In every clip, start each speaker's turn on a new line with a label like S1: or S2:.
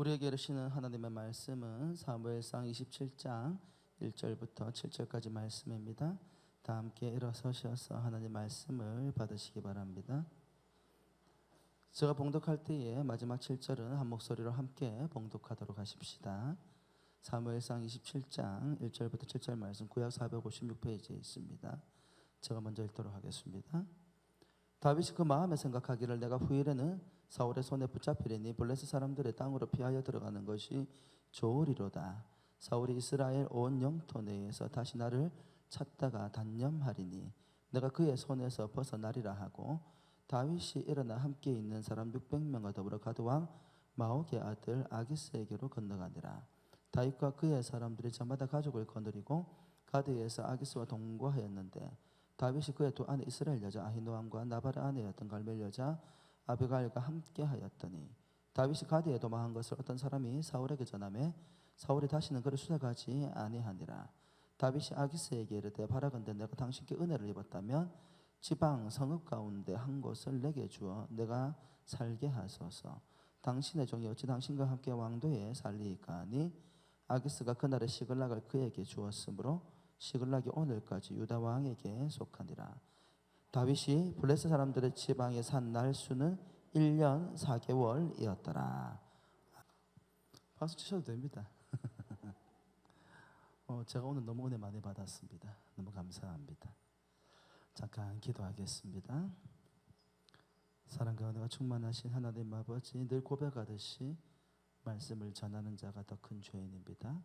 S1: 우리에게 이르시는 하나님의 말씀은 사무엘상 27장 1절부터 7절까지 말씀입니다. 다 함께 일어서셔서 하나님 말씀을 받으시기 바랍니다. 제가 봉독할 때에 마지막 7절은 한 목소리로 함께 봉독하도록 하십시다. 사무엘상 27장 1절부터 7절 말씀 구약 456페이지에 있습니다. 제가 먼저 읽도록 하겠습니다. 다윗이 그 마음에 생각하기를 내가 후일에는 사울의 손에 붙잡히리니 블레셋 사람들의 땅으로 피하여 들어가는 것이 좋으리로다. 사울이 이스라엘 온 영토 내에서 다시 나를 찾다가 단념하리니 내가 그의 손에서 벗어나리라 하고, 다윗이 일어나 함께 있는 사람 600명과 더불어 가드왕 마옥의 아들 아기스에게로 건너가니라. 다윗과 그의 사람들이 저마다 가족을 거느리고 가드에서 아기스와 동거하였는데, 다윗이 그의 두 아내 이스라엘 여자 아히노암과 나발의 아내였던 갈멜 여자 아비가일과 함께 하였더니, 다윗이 가드에 도망한 것을 어떤 사람이 사울에게 전하매 사울이 다시는 그를 수색하지 아니하니라. 다윗이 아기스에게 이르되 바라건대 내가 당신께 은혜를 입었다면 지방 성읍 가운데 한 곳을 내게 주어 내가 살게 하소서. 당신의 종이 어찌 당신과 함께 왕도에 살리이까 하니, 아기스가 그날의 시글락을 그에게 주었으므로 시글락이 오늘까지 유다 왕에게 속하니라. 다윗이 블레셋 사람들의 지방에 산 날수는 1년 4개월이었더라. 박수 치셔도 됩니다. 제가 오늘 너무 은혜 많이 받았습니다. 너무 감사합니다. 잠깐 기도하겠습니다. 사랑과 은혜가 충만하신 하나님 아버지, 늘 고백하듯이 말씀을 전하는 자가 더 큰 죄인입니다.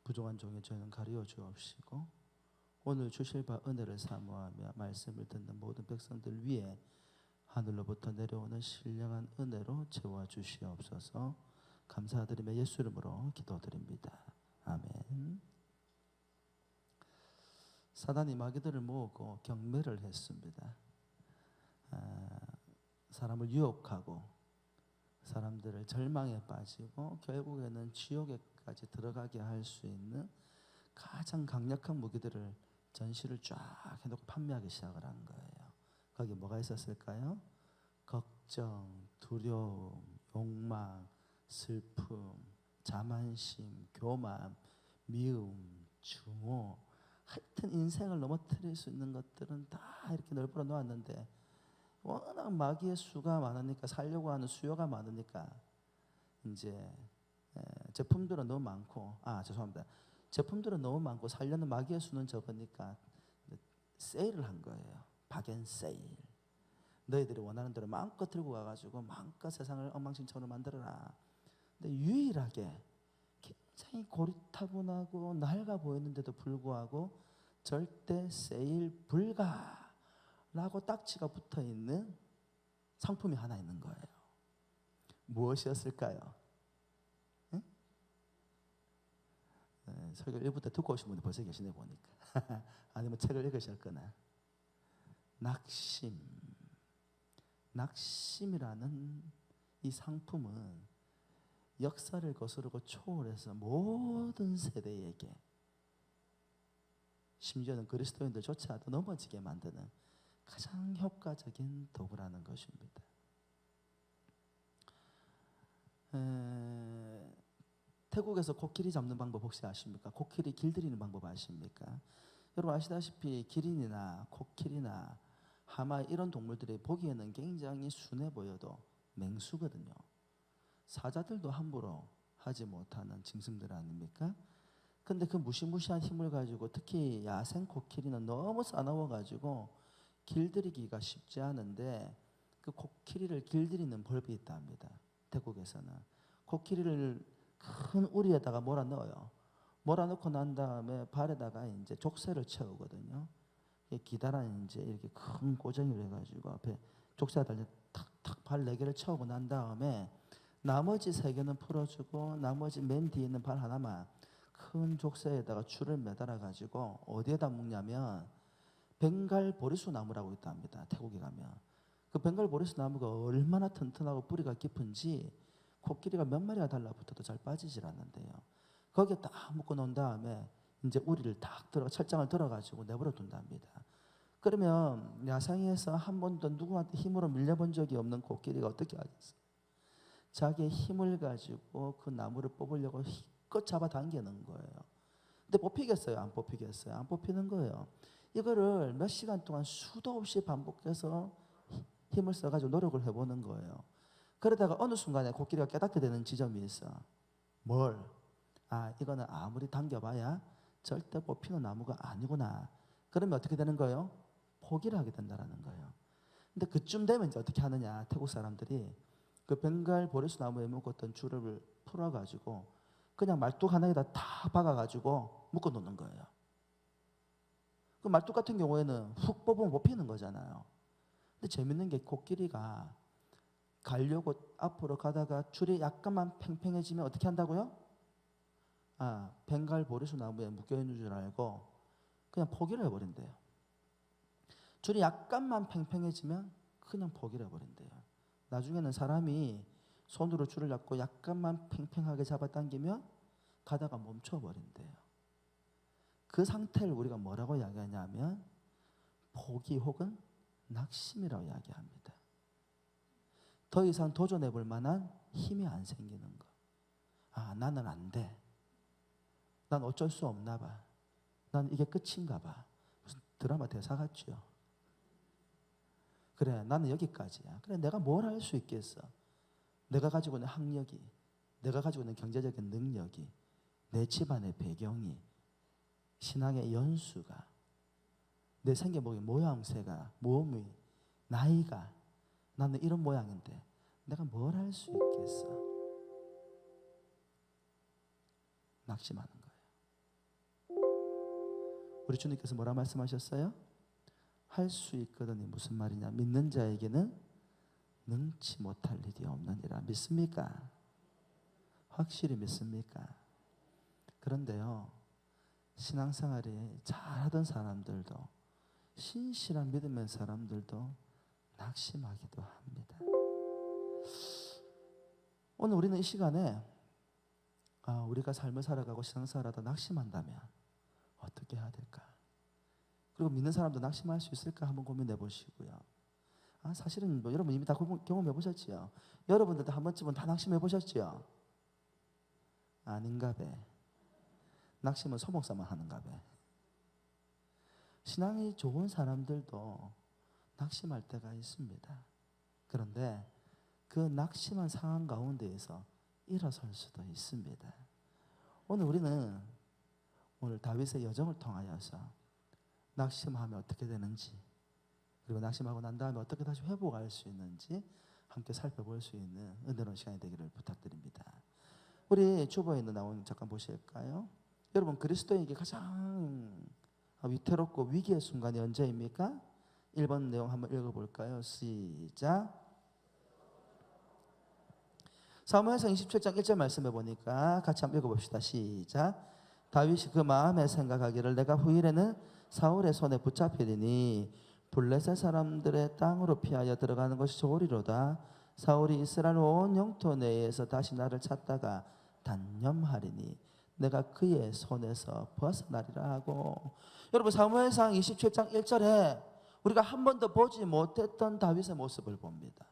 S1: 부족한 종의 죄는 가리워 주옵시고 오늘 주실 바 은혜를 사모하며 말씀을 듣는 모든 백성들 위에 하늘로부터 내려오는 신령한 은혜로 채워 주시옵소서. 감사드리며 예수 이름으로 기도드립니다. 아멘. 사단이 마귀들을 모으고 경매를 했습니다. 사람을 유혹하고 사람들을 절망에 빠지고 결국에는 지옥에까지 들어가게 할 수 있는 가장 강력한 무기들을 전시를 쫙 해놓고 판매하기 시작을 한 거예요. 거기 뭐가 있었을까요? 걱정, 두려움, 욕망, 슬픔, 자만심, 교만, 미움, 증오, 하여튼 인생을 넘어뜨릴 수 있는 것들은 다 이렇게 널브러 놓았는데, 워낙 마귀의 수가 많으니까, 살려고 하는 수요가 많으니까 이제 제품들은 너무 많고, 제품들은 너무 많고 살려는 마귀의 수는 적으니까 세일을 한 거예요. 박앤 세일. 너희들이 원하는 대로 마음껏 들고 가가지고 마음껏 세상을 엉망진창으로 만들어라. 근데 유일하게 굉장히 고리타분하고 낡아 보였는데도 불구하고 절대 세일 불가라고 딱지가 붙어있는 상품이 하나 있는 거예요. 무엇이었을까요? 설교 1부 때 듣고 오신 분이 벌써 계시네 보니까. 아니면 책을 읽으셨거나. 낙심이라는 이 상품은 역사를 거스르고 초월해서 모든 세대에게, 심지어는 그리스도인들조차도 넘어지게 만드는 가장 효과적인 도구라는 것입니다. 태국에서 코끼리 잡는 방법 혹시 아십니까? 코끼리 길들이는 방법 아십니까? 여러분 아시다시피 기린이나 코끼리나 하마 이런 동물들이 보기에는 굉장히 순해 보여도 맹수거든요. 사자들도 함부로 하지 못하는 짐승들 아닙니까? 근데 그 무시무시한 힘을 가지고 특히 야생 코끼리는 너무 싸나워가지고 길들이기가 쉽지 않은데, 그 코끼리를 길들이는 법이 있답니다. 태국에서는 코끼리를 큰 우리에다가 몰아넣어요. 몰아넣고 난 다음에 발에다가 이제 족쇄를 채우거든요. 기다란 이제 이렇게 큰 고정을 해가지고 앞에 족쇄가 달려 탁탁 발 4개를 채우고 난 다음에 나머지 3개는 풀어주고 나머지 맨 뒤에 있는 발 하나만 큰 족쇄에다가 줄을 매달아가지고 어디에다 묶냐면 벵갈 보리수 나무라고 있답니다. 태국에 가면 그 벵갈 보리수 나무가 얼마나 튼튼하고 뿌리가 깊은지 코끼리가 몇 마리가 달라붙어도 잘 빠지질 않는데요. 거기에 딱 묶어 놓은 다음에 이제 우리를 딱 철장을 들어가지고 내버려 둔답니다. 그러면 야생에서 한 번도 누구한테 힘으로 밀려본 적이 없는 코끼리가 어떻게 하겠어요? 자기의 힘을 가지고 그 나무를 뽑으려고 힘껏 잡아당기는 거예요. 근데 뽑히겠어요? 안 뽑히겠어요? 안 뽑히는 거예요. 이거를 몇 시간 동안 수도 없이 반복해서 힘을 써가지고 노력을 해보는 거예요. 그러다가 어느 순간에 코끼리가 깨닫게 되는 지점이 있어. 뭘? 아, 이거는 아무리 당겨봐야 절대 뽑히는 나무가 아니구나. 그러면 어떻게 되는 거예요? 포기를 하게 된다는 거예요. 근데 그쯤 되면 이제 어떻게 하느냐. 태국 사람들이 그 벵갈 보리수 나무에 묶었던 줄을 풀어가지고 그냥 말뚝 하나에다 다 박아가지고 묶어 놓는 거예요. 그 말뚝 같은 경우에는 훅 뽑으면 뽑히는 거잖아요. 근데 재밌는 게 코끼리가 가려고 앞으로 가다가 줄이 약간만 팽팽해지면 어떻게 한다고요? 아, 벵갈 보리수 나무에 묶여있는 줄 알고 그냥 포기를 해버린대요. 줄이 약간만 팽팽해지면 그냥 포기를 해버린대요. 나중에는 사람이 손으로 줄을 잡고 약간만 팽팽하게 잡아당기면 가다가 멈춰버린대요. 그 상태를 우리가 뭐라고 이야기하냐면 포기 혹은 낙심이라고 이야기합니다. 더 이상 도전해 볼 만한 힘이 안 생기는 거. 아, 나는 안 돼. 난 어쩔 수 없나 봐. 난 이게 끝인가 봐. 무슨 드라마 대사 같죠. 그래, 나는 여기까지야. 그래, 내가 뭘 할 수 있겠어. 내가 가지고 있는 학력이, 내가 가지고 있는 경제적인 능력이, 내 집안의 배경이, 신앙의 연수가, 내 생겨보기 모양새가, 몸이, 나이가, 나는 이런 모양인데 내가 뭘 할 수 있겠어. 낙심하는 거예요. 우리 주님께서 뭐라 말씀하셨어요? 할 수 있거든이 무슨 말이냐. 믿는 자에게는 능치 못할 일이 없느니라. 믿습니까? 확실히 믿습니까? 그런데요, 신앙생활이 잘하던 사람들도, 신실한 믿음의 사람들도 낙심하기도 합니다. 오늘 우리는 이 시간에 우리가 삶을 살아가고 신앙생활하다 낙심한다면 어떻게 해야 될까? 그리고 믿는 사람도 낙심할 수 있을까 한번 고민해 보시고요. 사실은 뭐 여러분 이미 다 경험해 보셨지요. 여러분들도 한 번쯤은 다 낙심해 보셨지요. 아닌가 봐. 낙심은 소목사만 하는가 봐. 신앙이 좋은 사람들도 낙심할 때가 있습니다. 그런데 그 낙심한 상황 가운데에서 일어설 수도 있습니다. 오늘 다윗의 여정을 통하여서 낙심하면 어떻게 되는지, 그리고 낙심하고 난 다음에 어떻게 다시 회복할 수 있는지 함께 살펴볼 수 있는 은혜로운 시간이 되기를 부탁드립니다. 우리 주보에 나온 잠깐 보실까요? 여러분, 그리스도인에게 가장 위태롭고 위기의 순간이 언제입니까? 1번 내용 한번 읽어볼까요? 시작. 사무엘상 27장 1절 말씀해 보니까 같이 한번 읽어봅시다. 시작. 다윗이 그 마음에 생각하기를 내가 후일에는 사울의 손에 붙잡히리니 블레셋 사람들의 땅으로 피하여 들어가는 것이 좋으리로다. 사울이 이스라엘 온 영토 내에서 다시 나를 찾다가 단념하리니 내가 그의 손에서 벗어나리라 하고. 여러분, 사무엘상 27장 1절에 우리가 한 번도 보지 못했던 다윗의 모습을 봅니다.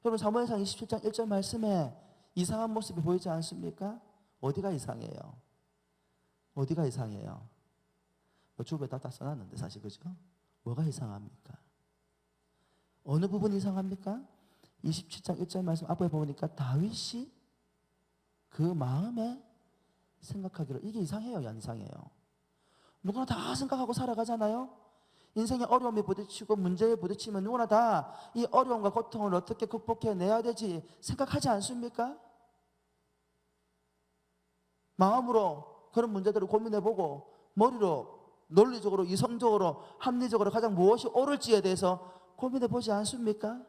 S1: 여러분, 사무엘상 27장 1절 말씀에 이상한 모습이 보이지 않습니까? 어디가 이상해요? 어디가 이상해요? 주부에 다 써놨는데 사실, 그죠? 뭐가 이상합니까? 어느 부분이 이상합니까? 27장 1절 말씀 앞에 보니까 다윗이 그 마음에 생각하기를, 이게 이상해요, 안 이상해요? 누구나 다 생각하고 살아가잖아요. 인생의 어려움에 부딪히고 문제에 부딪히면 누구나 다 이 어려움과 고통을 어떻게 극복해내야 되지 생각하지 않습니까? 마음으로 그런 문제들을 고민해보고 머리로 논리적으로, 이성적으로, 합리적으로 가장 무엇이 옳을지에 대해서 고민해보지 않습니까?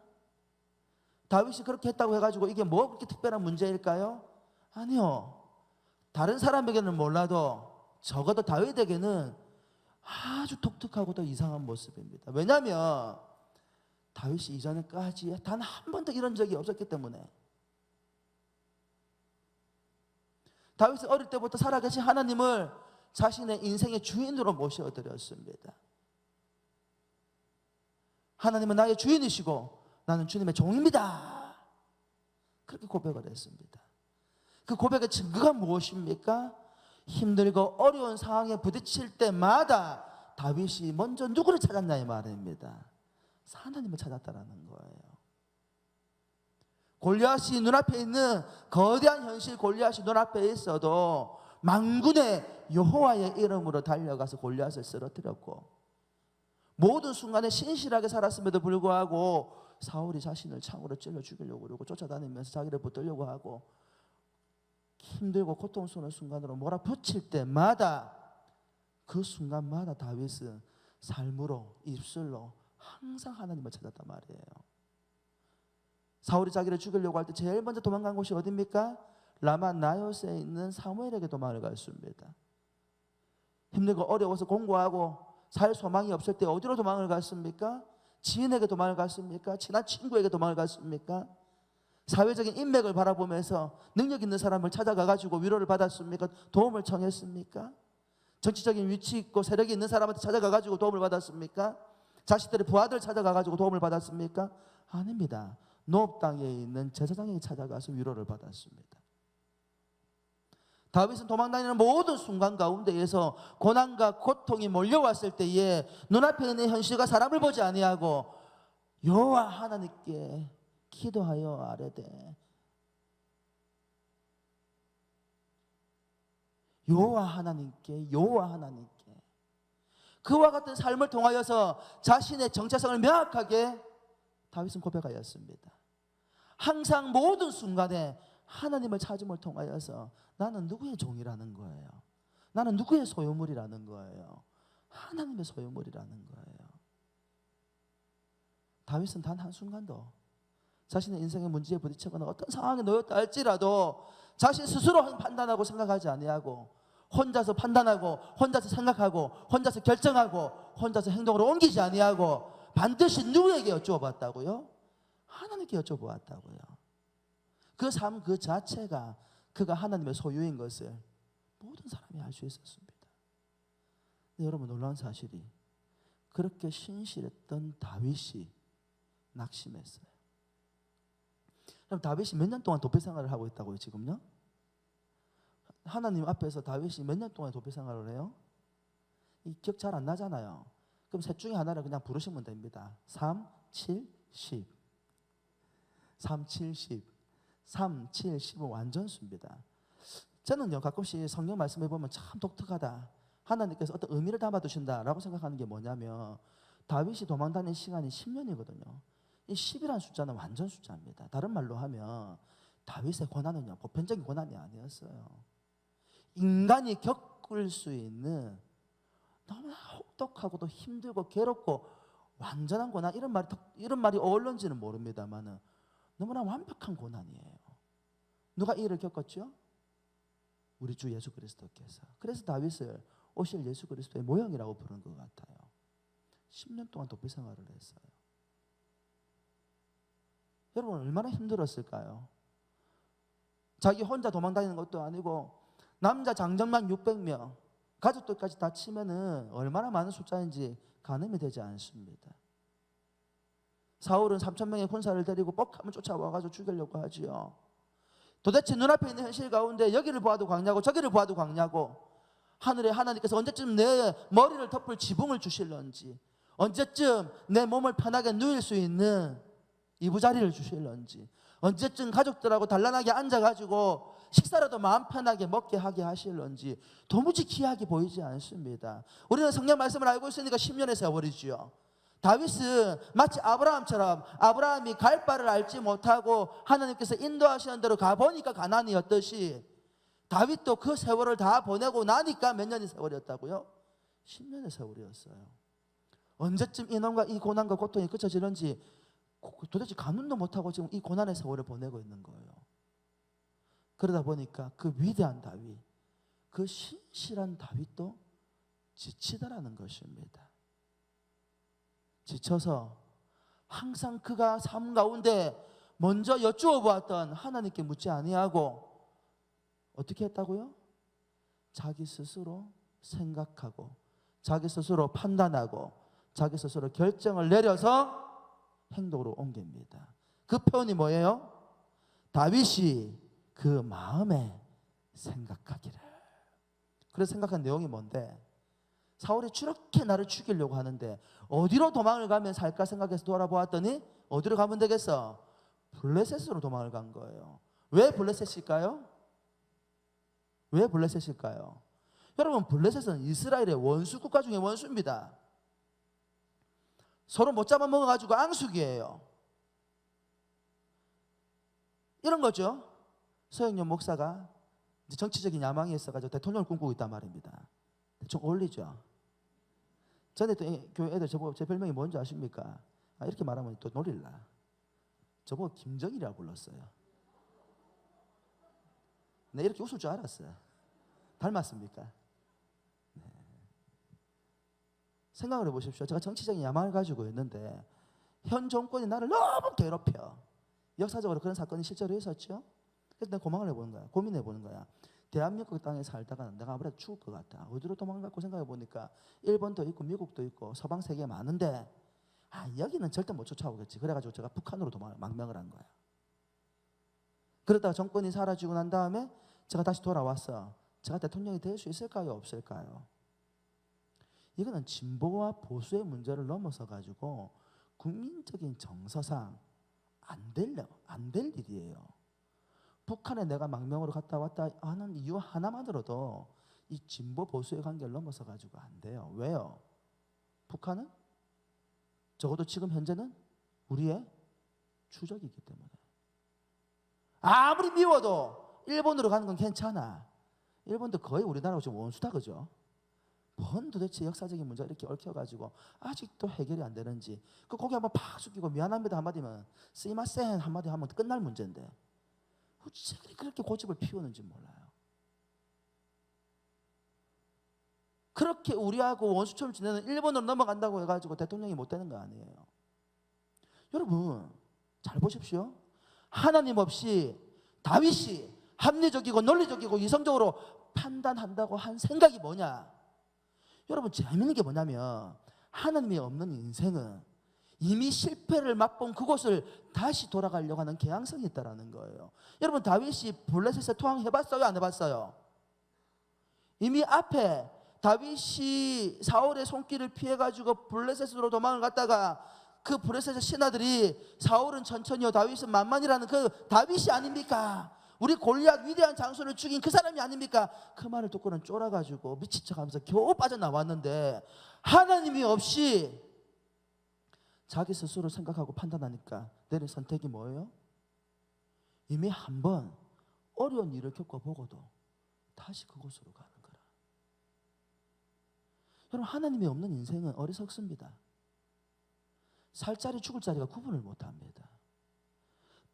S1: 다윗이 그렇게 했다고 해가지고 이게 뭐 그렇게 특별한 문제일까요? 아니요. 다른 사람에게는 몰라도 적어도 다윗에게는 아주 독특하고도 이상한 모습입니다. 왜냐하면 다윗이 이전에까지 단 한 번도 이런 적이 없었기 때문에. 다윗은 어릴 때부터 살아계신 하나님을 자신의 인생의 주인으로 모셔드렸습니다. 하나님은 나의 주인이시고 나는 주님의 종입니다. 그렇게 고백을 했습니다. 그 고백의 증거가 무엇입니까? 힘들고 어려운 상황에 부딪힐 때마다 다윗이 먼저 누구를 찾았냐 이 말입니다. 하나님을 찾았다라는 거예요. 골리앗이 눈앞에 있는 거대한 현실, 골리앗이 눈앞에 있어도 만군의 여호와의 이름으로 달려가서 골리앗을 쓰러뜨렸고, 모든 순간에 신실하게 살았음에도 불구하고 사울이 자신을 창으로 찔러 죽이려고 그러고 쫓아다니면서 자기를 붙들려고 하고 힘들고 고통스러운 순간으로 몰아붙일 때마다, 그 순간마다 다윗은 삶으로, 입술로 항상 하나님을 찾았단 말이에요. 사울이 자기를 죽이려고 할 때 제일 먼저 도망간 곳이 어디입니까? 라마 나요스에 있는 사무엘에게 도망을 갔습니다. 힘들고 어려워서 공고하고 살 소망이 없을 때 어디로 도망을 갔습니까? 지인에게 도망을 갔습니까? 친한 친구에게 도망을 갔습니까? 사회적인 인맥을 바라보면서 능력 있는 사람을 찾아가가지고 위로를 받았습니까? 도움을 청했습니까? 정치적인 위치 있고 세력이 있는 사람한테 찾아가가지고 도움을 받았습니까? 자식들의 부하들 찾아가가지고 도움을 받았습니까? 아닙니다. 노업 땅에 있는 제사장에게 찾아가서 위로를 받았습니다. 다윗은 도망다니는 모든 순간 가운데에서 고난과 고통이 몰려왔을 때에 눈앞에 있는 현실과 사람을 보지 아니하고 여호와 하나님께 기도하여 아뢰되, 여호와 하나님께 그와 같은 삶을 통하여서 자신의 정체성을 명확하게 다윗은 고백하였습니다. 항상 모든 순간에 하나님을 찾음을 통하여서 나는 누구의 종이라는 거예요. 나는 누구의 소유물이라는 거예요. 하나님의 소유물이라는 거예요. 다윗은 단 한순간도 자신의 인생의 문제에 부딪히거나 어떤 상황에 놓였다 할지라도 자신 스스로 판단하고 생각하지 아니하고 혼자서 판단하고 혼자서 생각하고 혼자서 결정하고 혼자서 행동으로 옮기지 아니하고 반드시 누구에게 여쭤봤다고요? 하나님께 여쭤보았다고요. 그 삶 그 자체가 그가 하나님의 소유인 것을 모든 사람이 알 수 있었습니다. 근데 여러분, 놀라운 사실이 그렇게 신실했던 다윗이 낙심했어요. 그럼 다윗이 몇 년 동안 도피 생활을 하고 있다고요 지금요? 하나님 앞에서 다윗이 몇 년 동안 도피 생활을 해요? 이 기억 잘 안 나잖아요. 그럼 셋 중에 하나를 그냥 부르시면 됩니다. 3, 7, 10. 3, 7, 10. 3, 7, 10은 완전수입니다. 저는요 가끔씩 성경 말씀해 보면 참 독특하다, 하나님께서 어떤 의미를 담아두신다라고 생각하는 게 뭐냐면, 다윗이 도망다닌 시간이 10년이거든요. 이 10이라는 숫자는 완전 숫자입니다. 다른 말로 하면 다윗의 고난은요 보편적인 고난이 아니었어요. 인간이 겪을 수 있는 너무나 혹독하고도 힘들고 괴롭고 완전한 고난, 이런 말이 어울런지는 모릅니다만은 너무나 완벽한 고난이에요. 누가 이 일을 겪었죠? 우리 주 예수 그리스도께서. 그래서 다윗을 오실 예수 그리스도의 모형이라고 부르는 것 같아요. 10년 동안 도피 생활을 했어요. 여러분 얼마나 힘들었을까요? 자기 혼자 도망다니는 것도 아니고 남자 장정만 600명, 가족들까지 다 치면은 얼마나 많은 숫자인지 가늠이 되지 않습니다. 사울은 3,000명의 군사를 데리고 뻑하면 쫓아와가지고 죽이려고 하지요. 도대체 눈앞에 있는 현실 가운데 여기를 보아도 광야고 저기를 보아도 광야고, 하늘에 하나님께서 언제쯤 내 머리를 덮을 지붕을 주실런지, 언제쯤 내 몸을 편하게 누일 수 있는 이부자리를 주실런지, 언제쯤 가족들하고 단란하게 앉아가지고 식사라도 마음 편하게 먹게 하게 하실런지 도무지 기약이 보이지 않습니다. 우리는 성경 말씀을 알고 있으니까 10년의 세월이지요. 다윗은 마치 아브라함처럼 아브라함이 갈 바를 알지 못하고 하나님께서 인도하시는 대로 가보니까 가나안이었듯이, 다윗도 그 세월을 다 보내고 나니까 몇 년의 세월이었다고요? 10년의 세월이었어요. 언제쯤 이놈과 이 고난과 고통이 그쳐지는지 도대체 가늠도 못하고 지금 이 고난의 세월을 보내고 있는 거예요. 그러다 보니까 그 위대한 다윗, 그 신실한 다윗도 지치더라는 것입니다. 지쳐서 항상 그가 삶 가운데 먼저 여쭈어 보았던 하나님께 묻지 아니하고 어떻게 했다고요? 자기 스스로 생각하고 자기 스스로 판단하고 자기 스스로 결정을 내려서 행동으로 옮깁니다. 그 표현이 뭐예요? 다윗이 그 마음에 생각하기를. 그래서 생각한 내용이 뭔데, 사울이 저렇게 나를 죽이려고 하는데 어디로 도망을 가면 살까 생각해서 돌아보았더니 어디로 가면 되겠어? 블레셋으로 도망을 간 거예요. 왜 블레셋일까요? 왜 블레셋일까요? 여러분, 블레셋은 이스라엘의 원수 국가 중에 원수입니다. 서로 못 잡아먹어가지고 앙숙이에요. 이런 거죠. 서영년 목사가 이제 정치적인 야망이 있어가지고 대통령을 꿈꾸고 있단 말입니다. 좀 어울리죠. 전에 또 교회 애들 저보고 제 별명이 뭔지 아십니까? 이렇게 말하면 또 놀릴라. 저보고 김정일이라고 불렀어요. 네, 이렇게 웃을 줄 알았어요. 닮았습니까? 네. 생각을 해보십시오. 제가 정치적인 야망을 가지고 있는데 현 정권이 나를 너무 괴롭혀. 역사적으로 그런 사건이 실제로 있었죠. 그래서 내가 고민을 해보는 거야. 고민해보는 거야. 대한민국 땅에 살다가 내가 아무래도 죽을 것 같다. 어디로 도망갈까 생각해보니까 일본도 있고 미국도 있고 서방 세계에 많은데 여기는 절대 못 쫓아오겠지. 그래가지고 제가 북한으로 망명을 한 거야. 그러다가 정권이 사라지고 난 다음에 제가 다시 돌아왔어. 제가 대통령이 될 수 있을까요? 없을까요? 이거는 진보와 보수의 문제를 넘어서 가지고 국민적인 정서상 안 될 일이에요. 북한에 내가 망명으로 갔다 왔다 하는 이유 하나만으로도 이 진보 보수의 관계를 넘어서 가지고 안 돼요. 왜요? 북한은 적어도 지금 현재는 우리의 추적이기 때문에. 아무리 미워도 일본으로 가는 건 괜찮아. 일본도 거의 우리나라하고 지금 원수다, 그죠? 뭔 도대체 역사적인 문제가 이렇게 얽혀가지고 아직도 해결이 안 되는지. 그 고개 한번 팍 숙이고 미안합니다 한마디면, 쓰이마센 한마디 하면 끝날 문제인데 어째 그렇게 고집을 피우는지 몰라요. 그렇게 우리하고 원수처럼 지내는 일본으로 넘어간다고 해가지고 대통령이 못 되는 거 아니에요. 여러분 잘 보십시오. 하나님 없이 다윗이 합리적이고 논리적이고 이성적으로 판단한다고 한 생각이 뭐냐? 여러분 재밌는 게 뭐냐면 하나님이 없는 인생은 이미 실패를 맛본 그곳을 다시 돌아가려고 하는 개항성이 있다는 거예요. 여러분 다윗이 블레셋에 투항해봤어요? 안 해봤어요? 이미 앞에 다윗이 사울의 손길을 피해가지고 블레셋으로 도망을 갔다가 그 블레셋의 신하들이 사울은 천천히요 다윗은 만만이라는 그 다윗이 아닙니까? 우리 골리앗 위대한 장수를 죽인 그 사람이 아닙니까? 그 말을 듣고는 쫄아가지고 미친 척하면서 겨우 빠져나왔는데 하나님이 없이 자기 스스로 생각하고 판단하니까 내린 선택이 뭐예요? 이미 한번 어려운 일을 겪어보고도 다시 그곳으로 가는 거라. 여러분 하나님이 없는 인생은 어리석습니다. 살 자리 죽을 자리가 구분을 못합니다.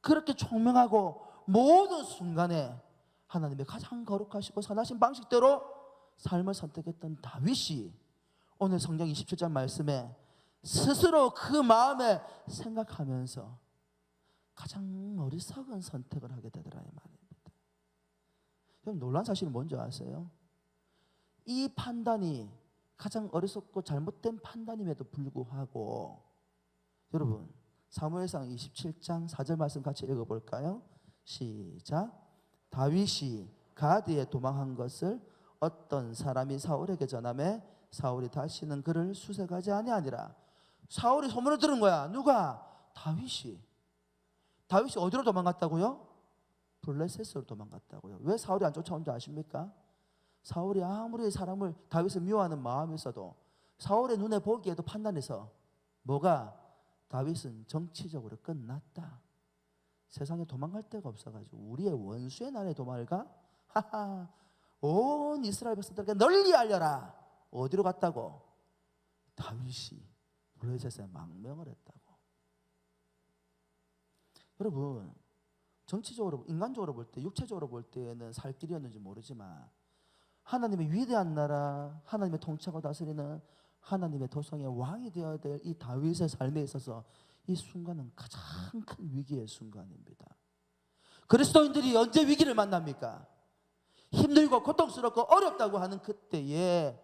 S1: 그렇게 총명하고 모든 순간에 하나님의 가장 거룩하시고 선하신 방식대로 삶을 선택했던 다윗이 오늘 성경 27장 말씀에 스스로 그 마음에 생각하면서 가장 어리석은 선택을 하게 되더라 이 말입니다. 여러분 놀란 사실은 뭔지 아세요? 이 판단이 가장 어리석고 잘못된 판단임에도 불구하고 여러분 사무엘상 27장 4절 말씀 같이 읽어볼까요? 시작. 다윗이 가드에 도망한 것을 어떤 사람이 사울에게 전하매 사울이 다시는 그를 수색하지 아니하니라. 사울이 소문을 들은 거야. 누가? 다윗이. 다윗이 어디로 도망갔다고요? 블레셋으로 도망갔다고요. 왜 사울이 안 쫓아온 줄 아십니까? 사울이 아무리 사람을 다윗을 미워하는 마음이 있어도 사울의 눈에 보기에도 판단해서 뭐가? 다윗은 정치적으로 끝났다. 세상에 도망갈 데가 없어가지고 우리의 원수의 날에 도망을 가? 하하, 온 이스라엘 백성들에게 널리 알려라. 어디로 갔다고? 다윗이 블레셋에 망명을 했다고. 여러분 정치적으로 인간적으로 볼 때 육체적으로 볼 때는 살 길이었는지 모르지만 하나님의 위대한 나라 하나님의 통치하고 다스리는 하나님의 도성의 왕이 되어야 될 이 다윗의 삶에 있어서 이 순간은 가장 큰 위기의 순간입니다. 그리스도인들이 언제 위기를 만납니까? 힘들고 고통스럽고 어렵다고 하는 그때에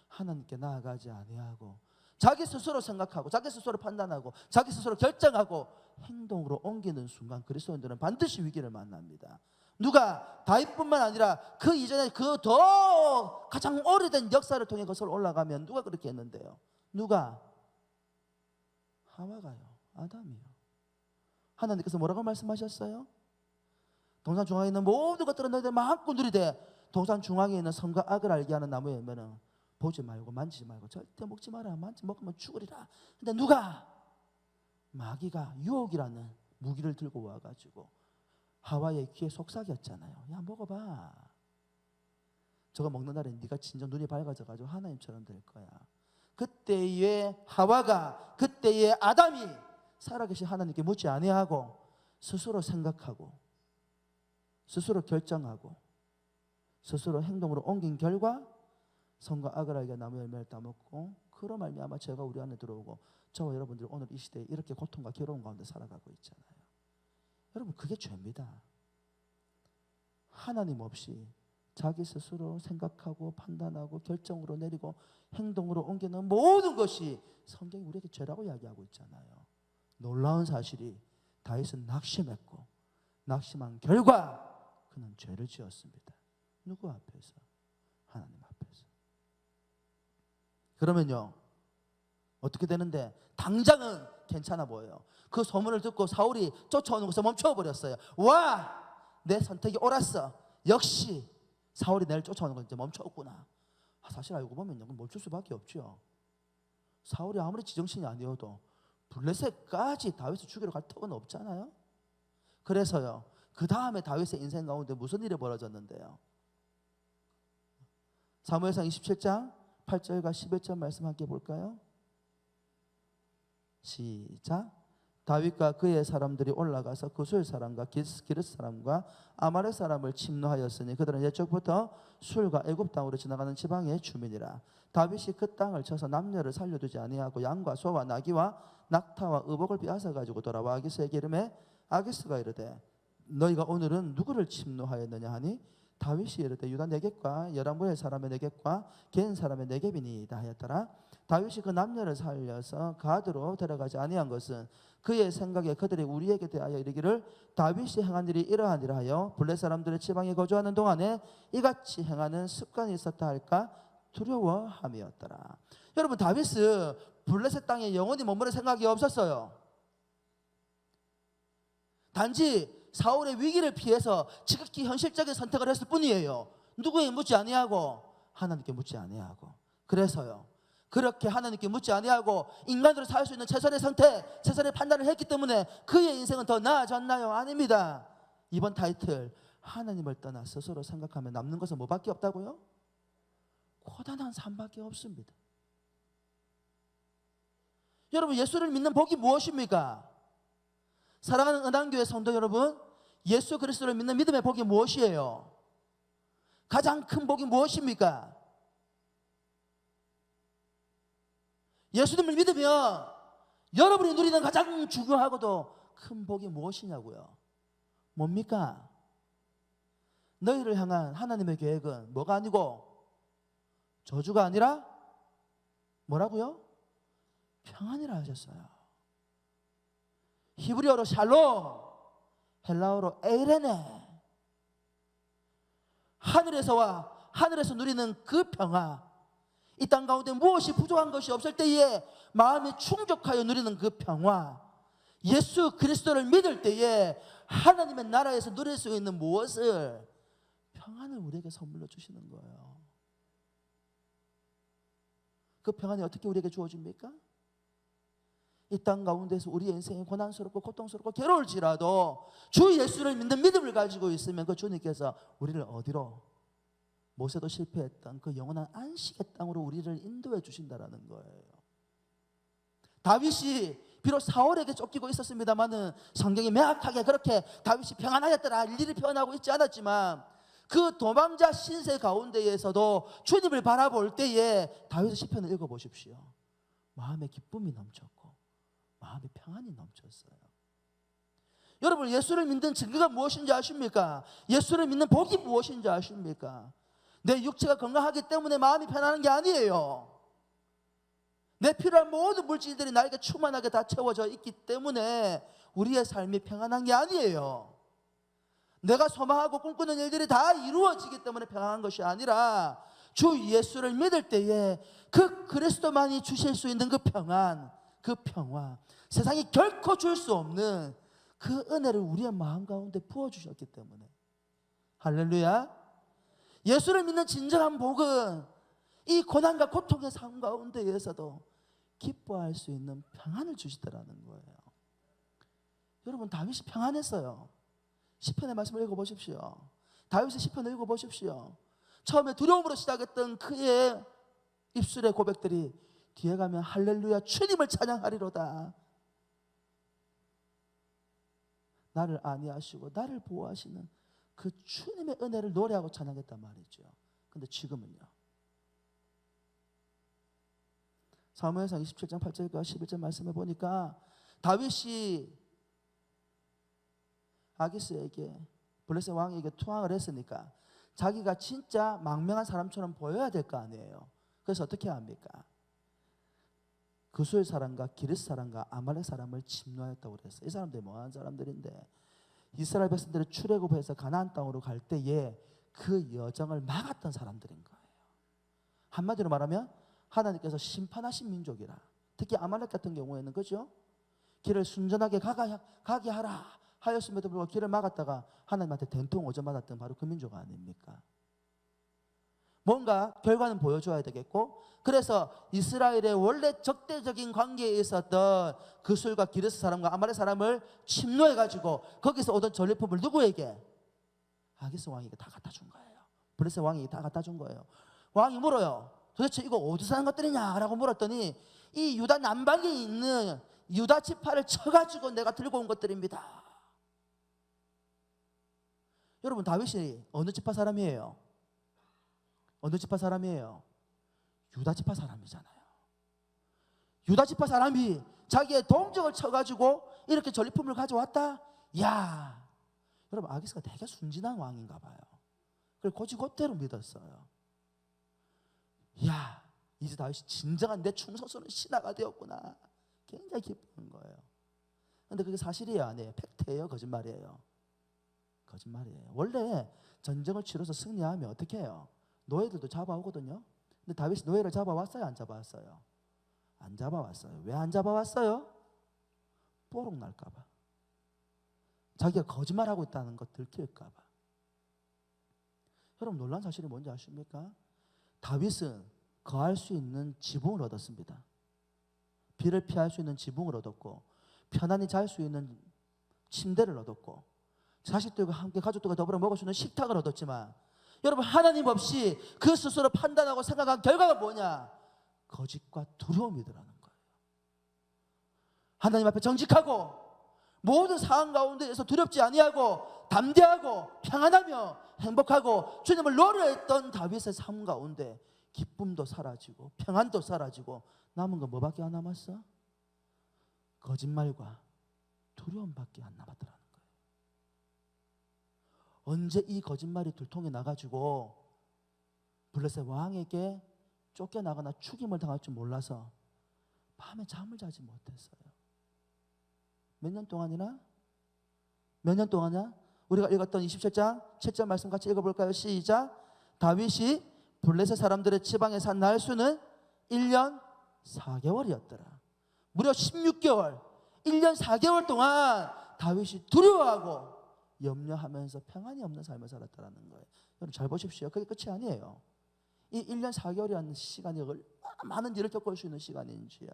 S1: 하나님께 나아가지 아니하고 자기 스스로 생각하고 자기 스스로 판단하고 자기 스스로 결정하고 행동으로 옮기는 순간 그리스도인들은 반드시 위기를 만납니다. 누가? 다윗뿐만 아니라 그 이전에 그 더 가장 오래된 역사를 통해 거슬러 올라가면 누가 그렇게 했는데요? 누가? 하와가요. 아담이요. 하나님께서 뭐라고 말씀하셨어요? 동산 중앙에 있는 모든 것들은 너희들 마음껏 누리되 동산 중앙에 있는 선과 악을 알게 하는 나무의 열매는 보지 말고 만지지 말고 절대 먹지 마라. 먹으면 죽으리라. 근데 누가? 마귀가 유혹이라는 무기를 들고 와가지고 하와의 귀에 속삭였잖아요. 야, 먹어봐. 저거 먹는 날에 네가 진정 눈이 밝아져가지고 하나님처럼 될 거야. 그때의 하와가, 그때의 아담이 살아계신 하나님께 묻지 아니하고 스스로 생각하고 스스로 결정하고 스스로 행동으로 옮긴 결과 선과 악을 알게 나무 열매를 따먹고 그로 말미암아 죄가 우리 안에 들어오고 저와 여러분들이 오늘 이 시대에 이렇게 고통과 괴로움 가운데 살아가고 있잖아요. 여러분, 그게 죄입니다. 하나님 없이 자기 스스로 생각하고 판단하고 결정으로 내리고 행동으로 옮기는 모든 것이 성경이 우리에게 죄라고 이야기하고 있잖아요. 놀라운 사실이 다윗은 낙심했고 낙심한 결과 그는 죄를 지었습니다. 누구 앞에서? 하나님 앞에서. 그러면요 어떻게 되는데? 당장은 괜찮아 보여요. 그 소문을 듣고 사울이 쫓아오는 것을 멈춰버렸어요. 와! 내 선택이 옳았어. 역시 사울이 나를 쫓아오는 건 이제 멈췄구나. 사실 알고 보면 멈출 수밖에 없죠. 사울이 아무리 지정신이 아니어도 블레셋까지 다윗을 죽이러 갈 턱은 없잖아요. 그래서요 그 다음에 다윗의 인생 가운데 무슨 일이 벌어졌는데요? 사무엘상 27장 8절과 11절 말씀 함께 볼까요? 시작. 다윗과 그의 사람들이 올라가서 구술 사람과 기르스 사람과 아말렉 사람을 침노하였으니 그들은 옛적부터 술과 애굽 땅으로 지나가는 지방의 주민이라. 다윗이 그 땅을 쳐서 남녀를 살려두지 아니하고 양과 소와 나귀와 낙타와 의복을 빼앗아 가지고 돌아와 아기스에게 이르매 아기스가 이르되 너희가 오늘은 누구를 침노하였느냐 하니 다윗이 이르되 유다 네겝과 여라무엘 사람의 네겝과 겐 사람의 네겝이니이다 하였더라. 다윗이 그 남녀를 살려서 가드로 데려가지 아니한 것은 그의 생각에 그들이 우리에게 대하여 이르기를 다윗이 행한 일이 이러하니라 하여 블레 사람들의 지방에 거주하는 동안에 이같이 행하는 습관이 있었다 할까 두려워함이었더라. 여러분, 다윗은 블레셋 땅에 영원히 머무를 생각이 없었어요. 단지 사울의 위기를 피해서 지극히 현실적인 선택을 했을 뿐이에요. 누구에게 묻지 아니하고 하나님께 묻지 아니하고. 그래서요 그렇게 하나님께 묻지 아니하고 인간으로 살 수 있는 최선의 선택, 최선의 판단을 했기 때문에 그의 인생은 더 나아졌나요? 아닙니다. 이번 타이틀 하나님을 떠나 스스로 생각하면 남는 것은 뭐밖에 없다고요? 고단한 삶밖에 없습니다. 여러분, 예수를 믿는 복이 무엇입니까? 사랑하는 은한교회 성도 여러분, 예수 그리스도를 믿는 믿음의 복이 무엇이에요? 가장 큰 복이 무엇입니까? 예수님을 믿으면 여러분이 누리는 가장 중요하고도 큰 복이 무엇이냐고요? 뭡니까? 너희를 향한 하나님의 계획은 뭐가 아니고 저주가 아니라 뭐라고요? 평안이라 하셨어요. 히브리어로 샬롬, 헬라어로 에이레네. 하늘에서 누리는 그 평화, 이 땅 가운데 무엇이 부족한 것이 없을 때에 마음이 충족하여 누리는 그 평화, 예수 그리스도를 믿을 때에 하나님의 나라에서 누릴 수 있는 무엇을? 평안을 우리에게 선물로 주시는 거예요. 그 평안이 어떻게 우리에게 주어집니까? 이 땅 가운데서 우리의 인생이 고난스럽고 고통스럽고 괴로울지라도 주 예수를 믿는 믿음을 가지고 있으면 그 주님께서 우리를 어디로? 모세도 실패했던 그 영원한 안식의 땅으로 우리를 인도해 주신다라는 거예요. 다윗이 비록 사울에게 쫓기고 있었습니다마는 성경이 명확하게 그렇게 다윗이 평안하였더라 일일이 표현하고 있지 않았지만 그 도망자 신세 가운데에서도 주님을 바라볼 때에 다윗의 시편을 읽어보십시오. 마음에 기쁨이 넘쳤고 마음에 평안이 넘쳤어요. 여러분, 예수를 믿는 증거가 무엇인지 아십니까? 예수를 믿는 복이 무엇인지 아십니까? 내 육체가 건강하기 때문에 마음이 편안한 게 아니에요. 내 필요한 모든 물질들이 나에게 충만하게 다 채워져 있기 때문에 우리의 삶이 평안한 게 아니에요. 내가 소망하고 꿈꾸는 일들이 다 이루어지기 때문에 평안한 것이 아니라 주 예수를 믿을 때에 그 그리스도만이 주실 수 있는 그 평안, 그 평화, 세상이 결코 줄 수 없는 그 은혜를 우리의 마음 가운데 부어주셨기 때문에, 할렐루야. 예수를 믿는 진정한 복은 이 고난과 고통의 삶 가운데에서도 기뻐할 수 있는 평안을 주시더라는 거예요. 여러분, 다윗이 평안했어요. 시편의 말씀을 읽어보십시오. 다윗의 시편을 읽어보십시오. 처음에 두려움으로 시작했던 그의 입술의 고백들이 뒤에 가면 할렐루야 주님을 찬양하리로다. 나를 안위하시고 나를 보호하시는 그 주님의 은혜를 노래하고 찬양했단 말이죠. 근데 지금은요, 사무엘상 27장 8절과 11절 말씀해 보니까 다윗이 아기스에게, 블레셋 왕에게 투항을 했으니까 자기가 진짜 망명한 사람처럼 보여야 될 거 아니에요. 그래서 어떻게 합니까? 그수엘 사람과 기르스 사람과 아말렉 사람을 침노하였다고 그랬어요. 이 사람들이 뭐하는 사람들인데 이스라엘 백성들을 출애굽해서 가나안 땅으로 갈 때에 그 여정을 막았던 사람들인 거예요. 한마디로 말하면 하나님께서 심판하신 민족이라. 특히 아말렉 같은 경우에는, 그죠? 길을 순전하게 가게 하라 하였음에도 불구하고 길을 막았다가 하나님한테 된통 오져맞았던 바로 그 민족 아닙니까? 뭔가 결과는 보여줘야 되겠고, 그래서 이스라엘의 원래 적대적인 관계에 있었던 그술과 기르스 사람과 아말렉 사람을 침노해가지고 거기서 오던 전리품을 누구에게? 아기스 왕에게 다 갖다 준 거예요. 블레셋 왕에게 다 갖다 준 거예요. 왕이 물어요. 도대체 이거 어디서 산 것들이냐라고 물었더니 이 유다 남방에 있는 유다 지파를 쳐가지고 내가 들고 온 것들입니다. 여러분, 다윗이 어느 지파 사람이에요? 어느 지파 사람이에요? 유다 지파 사람이잖아요. 유다 지파 사람이 자기의 동족을 쳐가지고 이렇게 전리품을 가져왔다? 야, 여러분, 아기스가 되게 순진한 왕인가 봐요. 그걸 고지고대로 믿었어요. 야, 이제 다윗이 진정한 내 충성스러운 신하가 되었구나. 굉장히 기쁜 거예요. 근데 그게 사실이에요, 아니에요? 팩트예요, 거짓말이에요? 거짓말이에요. 원래 전쟁을 치러서 승리하면 어떻게 해요? 노예들도 잡아오거든요. 근데 다윗이 노예를 잡아왔어요, 안 잡아왔어요? 안 잡아왔어요. 왜 안 잡아왔어요? 뽀록 날까 봐. 자기가 거짓말하고 있다는 것 들킬까 봐. 여러분, 놀라운 사실이 뭔지 아십니까? 다윗은 거할 수 있는 지붕을 얻었습니다. 비를 피할 수 있는 지붕을 얻었고, 편안히 잘 수 있는 침대를 얻었고, 자식들과 함께 가족들과 더불어 먹을 수 있는 식탁을 얻었지만, 여러분, 하나님 없이 그 스스로 판단하고 생각한 결과가 뭐냐? 거짓과 두려움이더라는 거예요. 하나님 앞에 정직하고 모든 상황 가운데에서 두렵지 아니하고 담대하고 평안하며 행복하고 주님을 노래했던 다윗의 삶 가운데 기쁨도 사라지고 평안도 사라지고 남은 건 뭐밖에 안 남았어? 거짓말과 두려움밖에 안 남았더라는 거예요. 언제 이 거짓말이 들통이 나가지고 블레셋 왕에게 쫓겨나거나 죽임을 당할 줄 몰라서 밤에 잠을 자지 못했어요. 몇 년 동안이나? 몇 년 동안이나? 우리가 읽었던 27장 7절 말씀 같이 읽어볼까요? 시작. 다윗이 블레셋 사람들의 지방에 산 날수는 1년 4개월이었더라. 무려 16개월, 1년 4개월 동안 다윗이 두려워하고 염려하면서 평안이 없는 삶을 살았다는 거예요. 여러분, 잘 보십시오. 그게 끝이 아니에요. 이 1년 4개월이라는 시간이 얼마나 많은 일을 겪을 수 있는 시간인지요.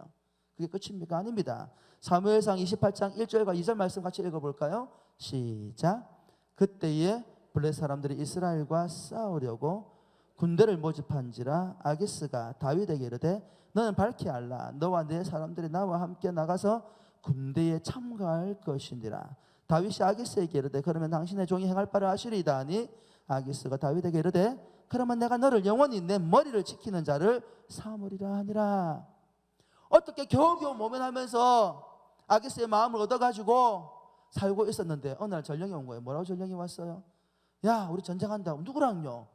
S1: 그게 끝입니까? 아닙니다. 사무엘상 28장 1절과 2절 말씀 같이 읽어볼까요? 시작. 그때에 블레셋 사람들이 이스라엘과 싸우려고 군대를 모집한지라 아기스가 다윗에게 이르되 너는 밝히 알라. 너와 내 사람들이 나와 함께 나가서 군대에 참가할 것이니라. 다윗이 아기스에게 이르되 그러면 당신의 종이 행할 바를 아시리이다 하니 아기스가 다윗에게 이르되 그러면 내가 너를 영원히 내 머리를 지키는 자를 삼으리라 하니라. 어떻게 겨우겨우 모면하면서 아기스의 마음을 얻어가지고 살고 있었는데 어느 날 전령이 온 거예요. 뭐라고 전령이 왔어요? 야, 우리 전쟁한다고. 누구랑요?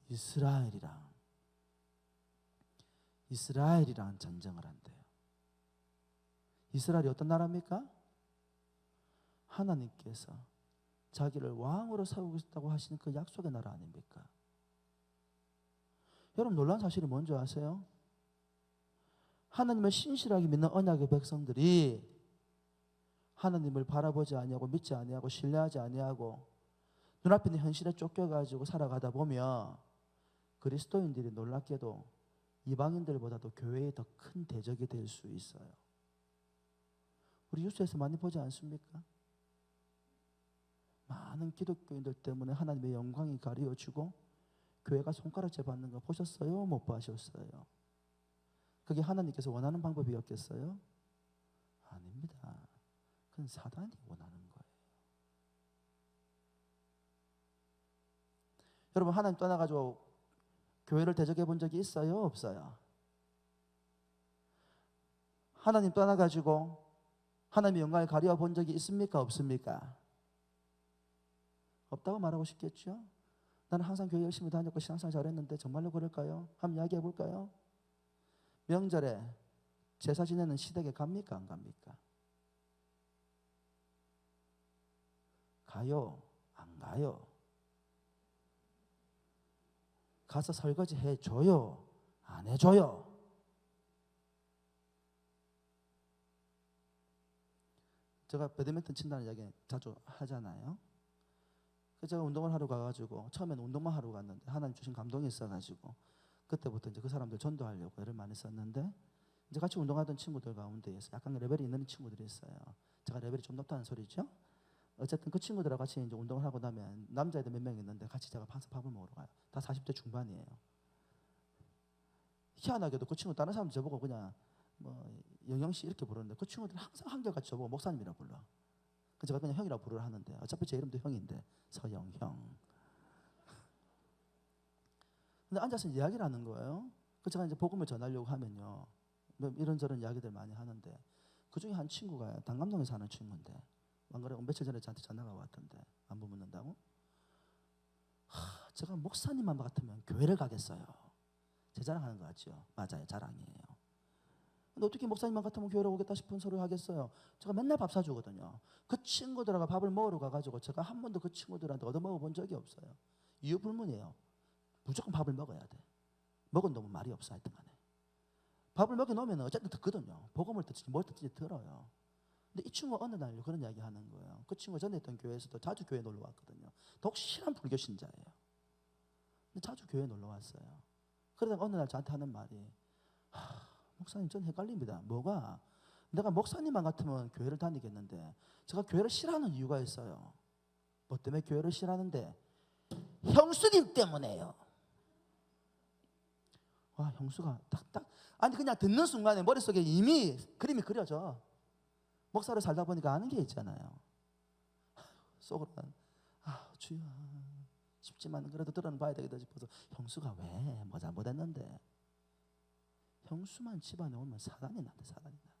S1: 이스라엘이랑. 이스라엘이랑 전쟁을 한대요. 이스라엘이 어떤 나라입니까? 하나님께서 자기를 왕으로 세우겠다고 하시는 그 약속의 나라 아닙니까? 여러분 놀라운 사실이 뭔지 아세요? 하나님을 신실하게 믿는 언약의 백성들이 하나님을 바라보지 아니하고 믿지 아니하고 신뢰하지 아니하고 눈앞에 있는 현실에 쫓겨가지고 살아가다 보면 그리스도인들이 놀랍게도 이방인들보다도 교회에 더 큰 대적이 될 수 있어요. 우리 뉴스에서 많이 보지 않습니까? 많은 기독교인들 때문에 하나님의 영광이 가려지고 교회가 손가락질 받는 거 보셨어요? 못 보셨어요? 그게 하나님께서 원하는 방법이었겠어요? 아닙니다. 그건 사단이 원하는 거예요. 여러분 하나님 떠나가지고 교회를 대적해 본 적이 있어요? 없어요? 하나님 떠나가지고 하나님의 영광을 가려 본 적이 있습니까? 없습니까? 없다고 말하고 싶겠죠? 나는 항상 교회 열심히 다녔고 신앙생활 잘했는데 정말로 그럴까요? 한번 이야기해 볼까요? 명절에 제사 지내는 시댁에 갑니까? 안 갑니까? 가요? 안 가요? 가서 설거지 해줘요? 안 해줘요? 제가 배드민턴 친다는 이야기 자주 하잖아요. 제가 운동을 하러 가가지고 처음에는 운동만 하러 갔는데 하나님 주신 감동이 있어가지고 그때부터 이제 그 사람들 전도하려고 애를 많이 썼는데 이제 같이 운동하던 친구들 가운데에서 약간 레벨이 있는 친구들이 있어요. 제가 레벨이 좀 높다는 소리죠. 어쨌든 그 친구들하고 같이 이제 운동을 하고 나면 남자애들 몇 명 있는데 같이 제가 항상 밥을 먹으러 가요. 다 40대 중반이에요. 희한하게도 그 친구 다른 사람 저보고 그냥 뭐 영영씨 이렇게 부르는데 그 친구들 항상 한결같이 저보고 목사님이라 불러. 제가 그냥 형이라고 부르려 하는데 어차피 제 이름도 형인데 서영 형. 근데 앉아서 이야기를 하는 거예요. 그 제가 이제 복음을 전하려고 하면요 뭐 이런저런 이야기들 많이 하는데 그 중에 한 친구가 단감동에 사는 친구인데 안 그래도 며칠 전에 저한테 전화가 왔던데 안부 묻는다고? 제가 목사님만 같으면 교회를 가겠어요. 제 자랑하는 거 같죠? 맞아요, 자랑이에요. 근데 어떻게 목사님만 같으면 교회를 오겠다 싶은 소리 하겠어요? 제가 맨날 밥 사주거든요. 그 친구들하고 밥을 먹으러 가가지고 제가 한 번도 그 친구들한테 얻어먹어 본 적이 없어요. 이유 불문이에요. 무조건 밥을 먹어야 돼. 먹은 놈은 말이 없어 하여튼 간에. 밥을 먹여놓으면 어쨌든 듣거든요. 복음을 듣지 뭘 듣지 들어요. 근데 이 친구가 어느 날 그런 이야기 하는 거예요. 그 친구가 전에 있던 교회에서도 자주 교회 놀러 왔거든요. 독실한 불교 신자예요. 근데 자주 교회 놀러 왔어요. 그러다가 어느 날 저한테 하는 말이 목사님 전 헷갈립니다. 뭐가? 내가 목사님만 같으면 교회를 다니겠는데 제가 교회를 싫어하는 이유가 있어요. 뭐 때문에 교회를 싫어하는데? 형수님 때문에요. 와, 형수가 딱딱 아니 그냥 듣는 순간에 머릿속에 이미 그림이 그려져. 목사로 살다 보니까 아는 게 있잖아요. 속으로는 주여 쉽지만 그래도 들어봐야 되겠다 싶어서 형수가 왜 뭐 잘못했는데? 형수만 집안에 오면 사단이 난대. 사단이 나.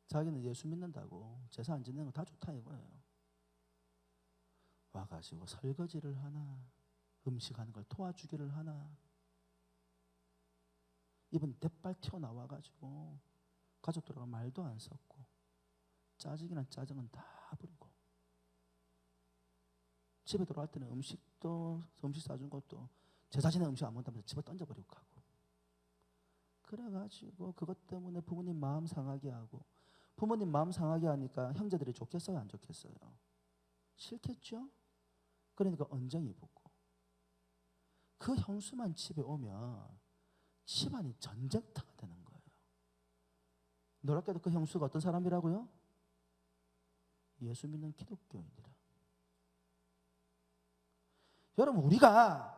S1: 자기는 예수 믿는다고 제사 안 지내는 거 다 좋다 이거예요. 와가지고 설거지를 하나 음식하는 걸 도와주기를 하나 이번 대빨 튀어나와가지고 가족들하고 말도 안 섞고 짜증이나 짜증은 다 부리고 집에 돌아갈 때는 음식 사준 것도 제사 지낸 음식 안 먹다면서 집에 던져버리고 가고 그래가지고 그것 때문에 부모님 마음 상하게 하고 부모님 마음 상하게 하니까 형제들이 좋겠어요 안 좋겠어요? 싫겠죠? 그러니까 언쟁이 붙고 그 형수만 집에 오면 집안이 전쟁터가 되는 거예요. 놀랍게도 그 형수가 어떤 사람이라고요? 예수 믿는 기독교인이라. 여러분 우리가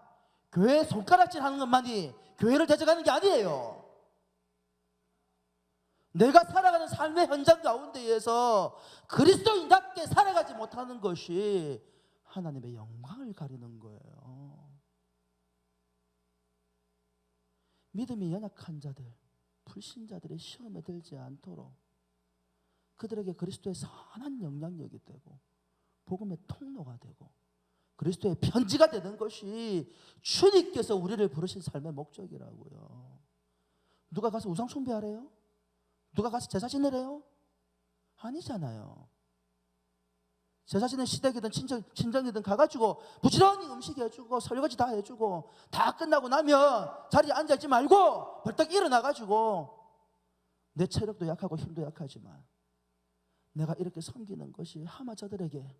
S1: 교회에 손가락질 하는 것만이 교회를 대적하는 게 아니에요. 내가 살아가는 삶의 현장 가운데에서 그리스도인답게 살아가지 못하는 것이 하나님의 영광을 가리는 거예요. 믿음이 연약한 자들, 불신자들의 시험에 들지 않도록 그들에게 그리스도의 선한 영향력이 되고 복음의 통로가 되고 그리스도의 편지가 되는 것이 주님께서 우리를 부르신 삶의 목적이라고요. 누가 가서 우상 숭배하래요? 누가 가서 제사 지내래요? 아니잖아요. 제사 지낸 시댁이든 친정이든 가가지고 부지런히 음식 해주고 설거지 다 해주고 다 끝나고 나면 자리에 앉아있지 말고 벌떡 일어나가지고 내 체력도 약하고 힘도 약하지만 내가 이렇게 섬기는 것이 아마 저들에게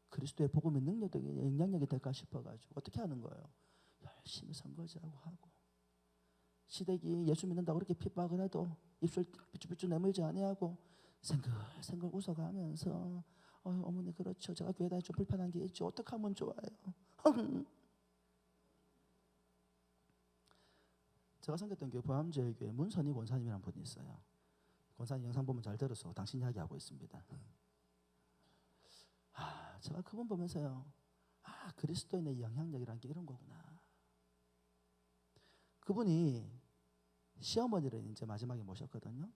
S1: 그리스도의 복음의 능력이 영향력이 될까 싶어가지고 어떻게 하는 거예요? 열심히 설거지하고 하고 시댁이 예수 믿는다고 그렇게 핍박을 해도 입술 삐죽삐죽 내밀지 아니하고 생글생글 웃어가면서 어머니 그렇죠. 제가 교회 다니면 좀 불편한 게 있죠. 어떻게 하면 좋아요? 제가 섬겼던 교회 보암제일교회 문선희 권사님이라는 분이 있어요. 권사님 영상 보면 잘 들어서 당신 이야기하고 있습니다. 제가 그분 보면서요. 그리스도인의 영향력이라는 게 이런 거구나. 그분이 시어머니를 이제 마지막에 모셨거든요.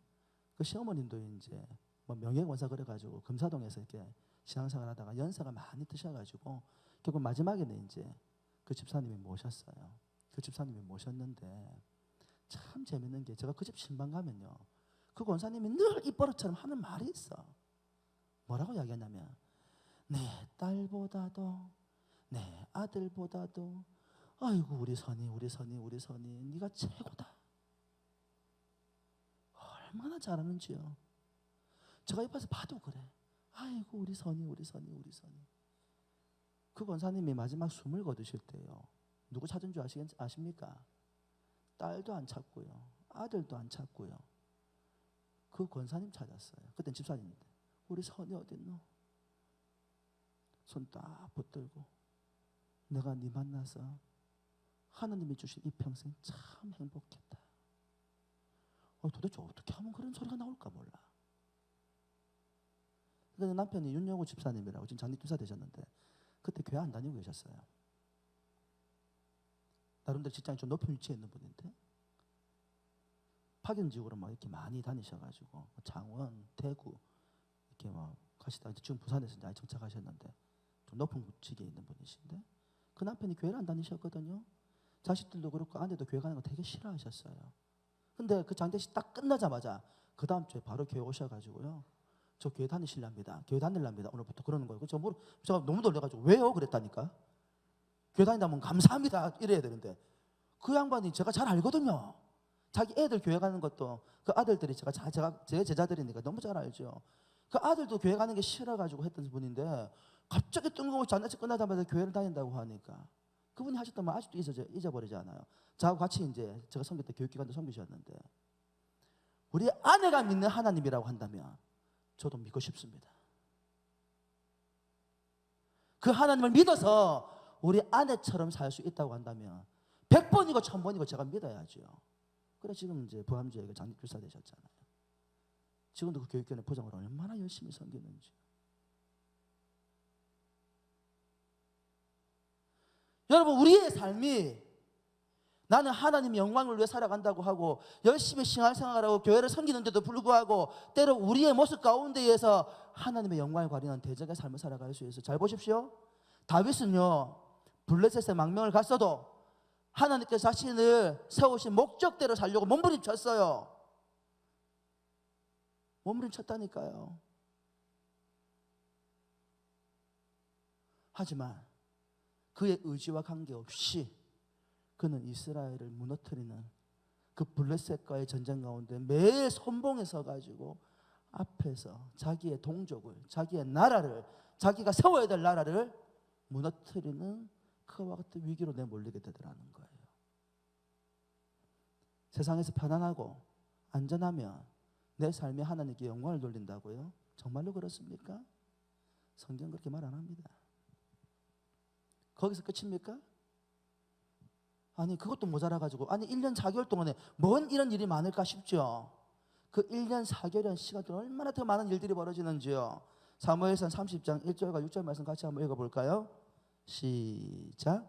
S1: 그 시어머님도 이제 뭐 명예권사 그래가지고 금사동에서 이렇게 신앙생활 하다가 연세가 많이 드셔가지고 결국 마지막에는 이제 그 집사님이 모셨어요. 그 집사님이 모셨는데 참 재밌는 게 제가 그 집 신방 가면요. 그 권사님이 늘 입버릇처럼 하는 말이 있어. 뭐라고 이야기하냐면 내 딸보다도 내 아들보다도 아이고 우리 선이 네가 최고다. 얼마나 잘하는지요. 제가 옆에서 봐도 그래. 아이고 우리 선이. 그 권사님이 마지막 숨을 거두실 때요. 누구 찾은 줄 아십니까? 딸도 안 찾고요. 아들도 안 찾고요. 그 권사님 찾았어요. 그땐 집사님인데. 우리 선이 어딨노? 손 딱 붙들고 내가 네 만나서 하나님이 주신 이 평생 참 행복했다. 도대체 어떻게 하면 그런 소리가 나올까 몰라. 근데 남편이 윤영호 집사님이라고 지금 장립주사 되셨는데 그때 교회 안 다니고 계셨어요. 나름대로 직장이 좀 높은 위치에 있는 분인데 파견 지역으로 막 이렇게 많이 다니셔가지고 창원, 대구 이렇게 막 가시다가 지금 부산에서 이제 정착하셨는데 좀 높은 위치에 있는 분이신데 그 남편이 교회를 안 다니셨거든요. 자식들도 그렇고 아내도 교회 가는 거 되게 싫어하셨어요. 근데 그 장례식 딱 끝나자마자 그 다음 주에 바로 교회 오셔가지고요. 저 교회 다니실랍니다. 교회 다닐랍니다. 오늘부터 그러는 거예요. 제가 너무 놀래가지고 왜요? 그랬다니까. 교회 다닌다면 감사합니다. 이래야 되는데 그 양반이 제가 잘 알거든요. 자기 애들 교회 가는 것도 그 아들들이 제 제자들이니까 너무 잘 알죠. 그 아들도 교회 가는 게 싫어가지고 했던 분인데 갑자기 뜬금없이 장례식 끝나자마자 교회를 다닌다고 하니까 그분이 하셨던 말 아직도 잊어버리지 않아요. 저하고 같이 이제 제가 섬겼던 교육기관도 섬기셨는데 우리 아내가 믿는 하나님이라고 한다면 저도 믿고 싶습니다. 그 하나님을 믿어서 우리 아내처럼 살 수 있다고 한다면 100번이고 1000번이고 제가 믿어야죠. 그래 지금 이제 부암교회 장립주사 되셨잖아요. 지금도 그 교육기관의 포장을 얼마나 열심히 섬기는지. 여러분 우리의 삶이 나는 하나님의 영광을 위해 살아간다고 하고 열심히 신앙생활하고 교회를 섬기는데도 불구하고 때로 우리의 모습 가운데에서 하나님의 영광을 가리는 대적의 삶을 살아갈 수 있어요. 잘 보십시오. 다윗은요 블레셋의 망명을 갔어도 하나님께서 자신을 세우신 목적대로 살려고 몸부림쳤어요. 몸부림쳤다니까요. 하지만 그의 의지와 관계없이 그는 이스라엘을 무너뜨리는 그 블레셋과의 전쟁 가운데 매일 선봉에 서가지고 앞에서 자기의 동족을, 자기의 나라를, 자기가 세워야 될 나라를 무너뜨리는 그와 같은 위기로 내몰리게 되더라는 거예요. 세상에서 편안하고 안전하면 내 삶에 하나님께 영광을 돌린다고요? 정말로 그렇습니까? 성경 그렇게 말 안 합니다. 거기서 끝입니까? 아니 그것도 모자라가지고 1년 4개월 동안에 뭔 이런 일이 많을까 싶죠. 그 1년 4개월이라는 시간 동안 얼마나 더 많은 일들이 벌어지는지요. 사무엘상 30장 1절과 6절 말씀 같이 한번 읽어볼까요? 시작.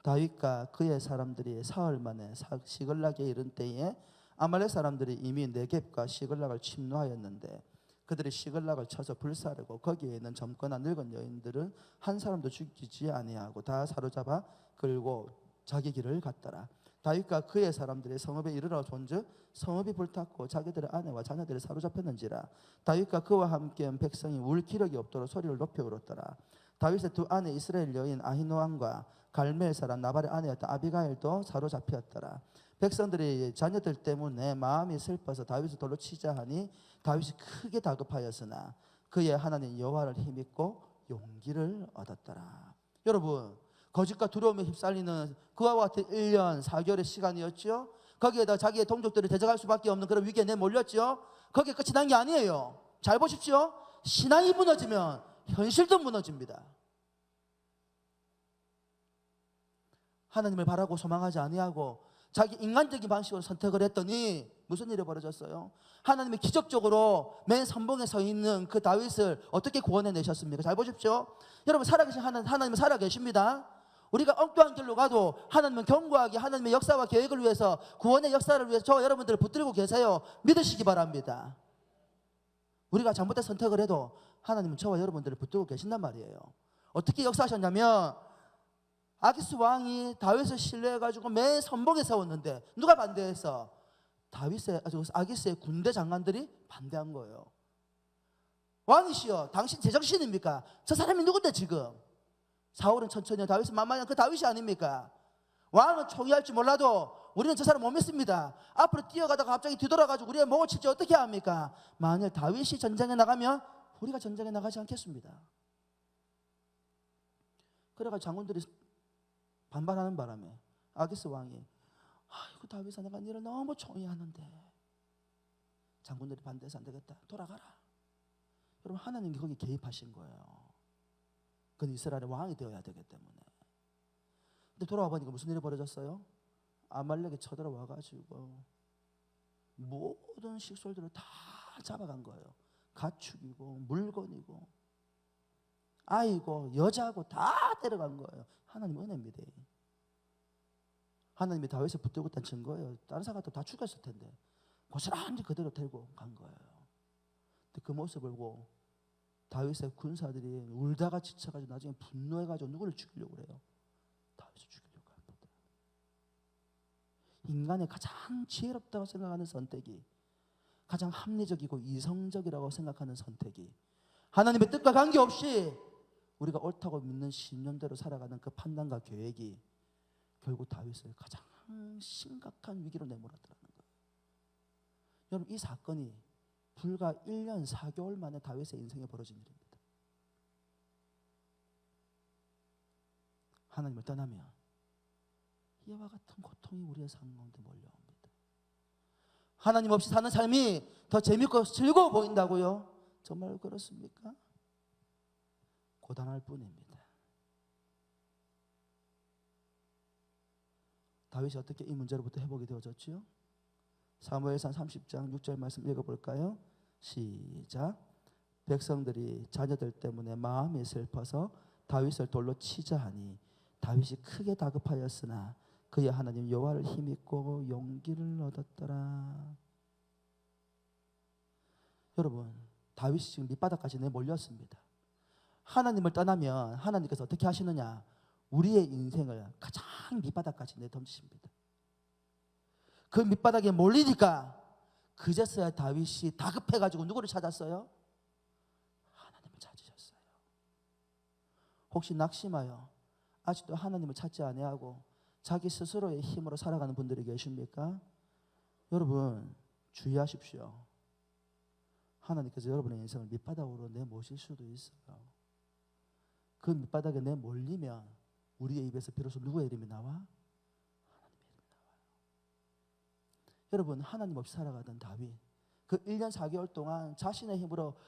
S1: 다윗과 그의 사람들이 사흘 만에 시글락에 이른 때에 아말렉 사람들이 이미 네겝과 시글락을 침노하였는데 그들이 시글락을 쳐서 불사르고 거기에 있는 젊거나 늙은 여인들은 한 사람도 죽이지 아니하고 다 사로잡아 끌고 자기 길을 갔더라. 다윗과 그의 사람들이 성읍에 이르러 본즉 성읍이 불탔고 자기들의 아내와 자녀들이 사로잡혔는지라. 다윗과 그와 함께 온 백성이 울 기력이 없도록 소리를 높여 울었더라. 다윗의 두 아내 이스라엘 여인 아히노암과 갈멜 사람 나발의 아내였던 아비가일도 사로잡혔더라. 백성들이 자녀들 때문에 마음이 슬퍼서 다윗을 돌로 치자 하니 다윗이 크게 다급하였으나 그의 하나님 여호와를 힘입고 용기를 얻었더라. 여러분, 거짓과 두려움에 휩쓸리는 그와 같은 1년 4개월의 시간이었죠. 거기에다 자기의 동족들을 대적할 수밖에 없는 그런 위기에 내몰렸죠. 거기에 끝이 난 게 아니에요. 잘 보십시오. 신앙이 무너지면 현실도 무너집니다. 하나님을 바라고 소망하지 아니하고 자기 인간적인 방식으로 선택을 했더니 무슨 일이 벌어졌어요? 하나님이 기적적으로 맨 선봉에 서 있는 그 다윗을 어떻게 구원해 내셨습니까? 잘 보십시오. 여러분, 살아계신 하나님은 살아계십니다. 우리가 엉뚱한 길로 가도 하나님은 견고하게 하나님의 역사와 계획을 위해서, 구원의 역사를 위해서 저와 여러분들을 붙들고 계세요. 믿으시기 바랍니다. 우리가 잘못된 선택을 해도 하나님은 저와 여러분들을 붙들고 계신단 말이에요. 어떻게 역사하셨냐면 아기스 왕이 다윗을 신뢰해가지고 맨 선봉에 세웠는데 누가 반대해서? 아기스의 군대 장관들이 반대한 거예요. 왕이시여, 당신 제정신입니까? 저 사람이 누군데 지금? 사울은 천천히, 다윗은 만만한 그 다윗이 아닙니까? 왕은 총의할 줄 몰라도 우리는 저 사람 못 믿습니다. 앞으로 뛰어가다가 갑자기 뒤돌아가지고 우리의 목을 칠지 어떻게 합니까? 만일 다윗이 전쟁에 나가면 우리가 전쟁에 나가지 않겠습니다. 그래가지고 장군들이 반발하는 바람에 아기스 왕이 아이고 다윗아, 내가 너를 너무 총애하는데. 장군들이 반대해서 안 되겠다, 돌아가라. 여러분, 하나님이 거기 개입하신 거예요. 그건 이스라엘의 왕이 되어야 되기 때문에. 근데 돌아와 보니까 무슨 일이 벌어졌어요? 아말렉이 쳐들어와가지고 모든 식솔들을 다 잡아간 거예요. 가축이고 물건이고 아이고 여자고 다 데려간 거예요. 하나님 은혜입니다. 하나님이 다윗을 붙들고 있다는 증거예요. 다른 사람 같으면 다 죽었을 텐데 고스란히 그대로 데리고 간 거예요. 근데 그 모습을 보고 다윗의 군사들이 울다가 지쳐가지고 나중에 분노해가지고 누구를 죽이려고 그래요? 다윗을 죽이려고 합니다. 인간의 가장 지혜롭다고 생각하는 선택이, 가장 합리적이고 이성적이라고 생각하는 선택이, 하나님의 뜻과 관계없이 우리가 옳다고 믿는 신념대로 살아가는 그 판단과 계획이 결국 다윗을 가장 심각한 위기로 내몰았더라는 거예요. 여러분, 이 사건이 불과 1년 4개월 만에 다윗의 인생에 벌어진 일입니다. 하나님을 떠나면 이와 같은 고통이 우리의 삶 가운데 몰려옵니다. 하나님 없이 사는 삶이 더 재밌고 즐거워 보인다고요? 정말 그렇습니까? 고단할 뿐입니다. 다윗이 어떻게 이 문제로부터 회복이 되어졌지요? 사무엘상 30장 6절 말씀 읽어볼까요? 시작. 백성들이 자녀들 때문에 마음이 슬퍼서 다윗을 돌로 치자 하니 다윗이 크게 다급하였으나 그의 하나님 여호와를 힘입고 용기를 얻었더라. 여러분, 다윗이 지금 밑바닥까지 내몰렸습니다. 하나님을 떠나면 하나님께서 어떻게 하시느냐? 우리의 인생을 가장 밑바닥까지 내던지십니다. 그 밑바닥에 몰리니까 그제서야 다윗이 다급해가지고 누구를 찾았어요? 하나님을 찾으셨어요. 혹시 낙심하여 아직도 하나님을 찾지 아니하고 자기 스스로의 힘으로 살아가는 분들이 계십니까? 여러분, 주의하십시오. 하나님께서 여러분의 인생을 밑바닥으로 내모실 수도 있어요. 그 밑바닥에 내몰리면 우리의 입에서 비로소 누구의 이름이 나와? 하나님의 이름이 나와요. 여러분, 하나님 없이 살아가던 다윗, 그 1년 4개월 동안 자신의 힘으로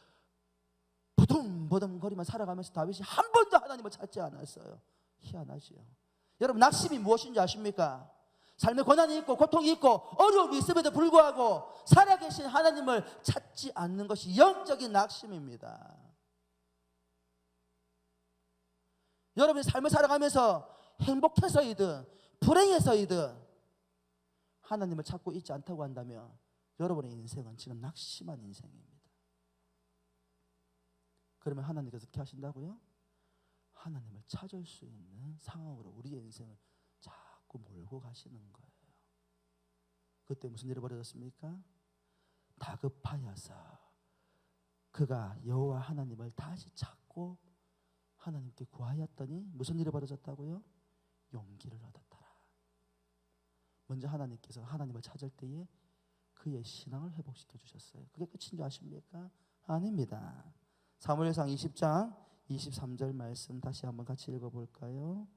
S1: 부둥부둥거리며 살아가면서 다윗이 한 번도 하나님을 찾지 않았어요. 희한하지요. 여러분, 낙심이 무엇인지 아십니까? 삶의 고난이 있고 고통이 있고 어려움이 있음에도 불구하고 살아계신 하나님을 찾지 않는 것이 영적인 낙심입니다. 여러분이 삶을 살아가면서 행복해서이든 불행해서이든 하나님을 찾고 있지 않다고 한다면 여러분의 인생은 지금 낙심한 인생입니다. 그러면 하나님께서 어떻게 하신다고요? 하나님을 찾을 수 있는 상황으로 우리의 인생을 자꾸 몰고 가시는 거예요. 그때 무슨 일이 벌어졌습니까? 다급하여서 그가 여호와 하나님을 다시 찾고 하나님께 구하였더니 무슨 일이 벌어졌다고요? 용기를 얻었더라. 먼저 하나님께서 하나님을 찾을 때에 그의 신앙을 회복시켜 주셨어요. 그게 끝인 줄 아십니까? 아닙니다. 사무엘상 20장 23절 말씀 다시 한번 같이 읽어볼까요?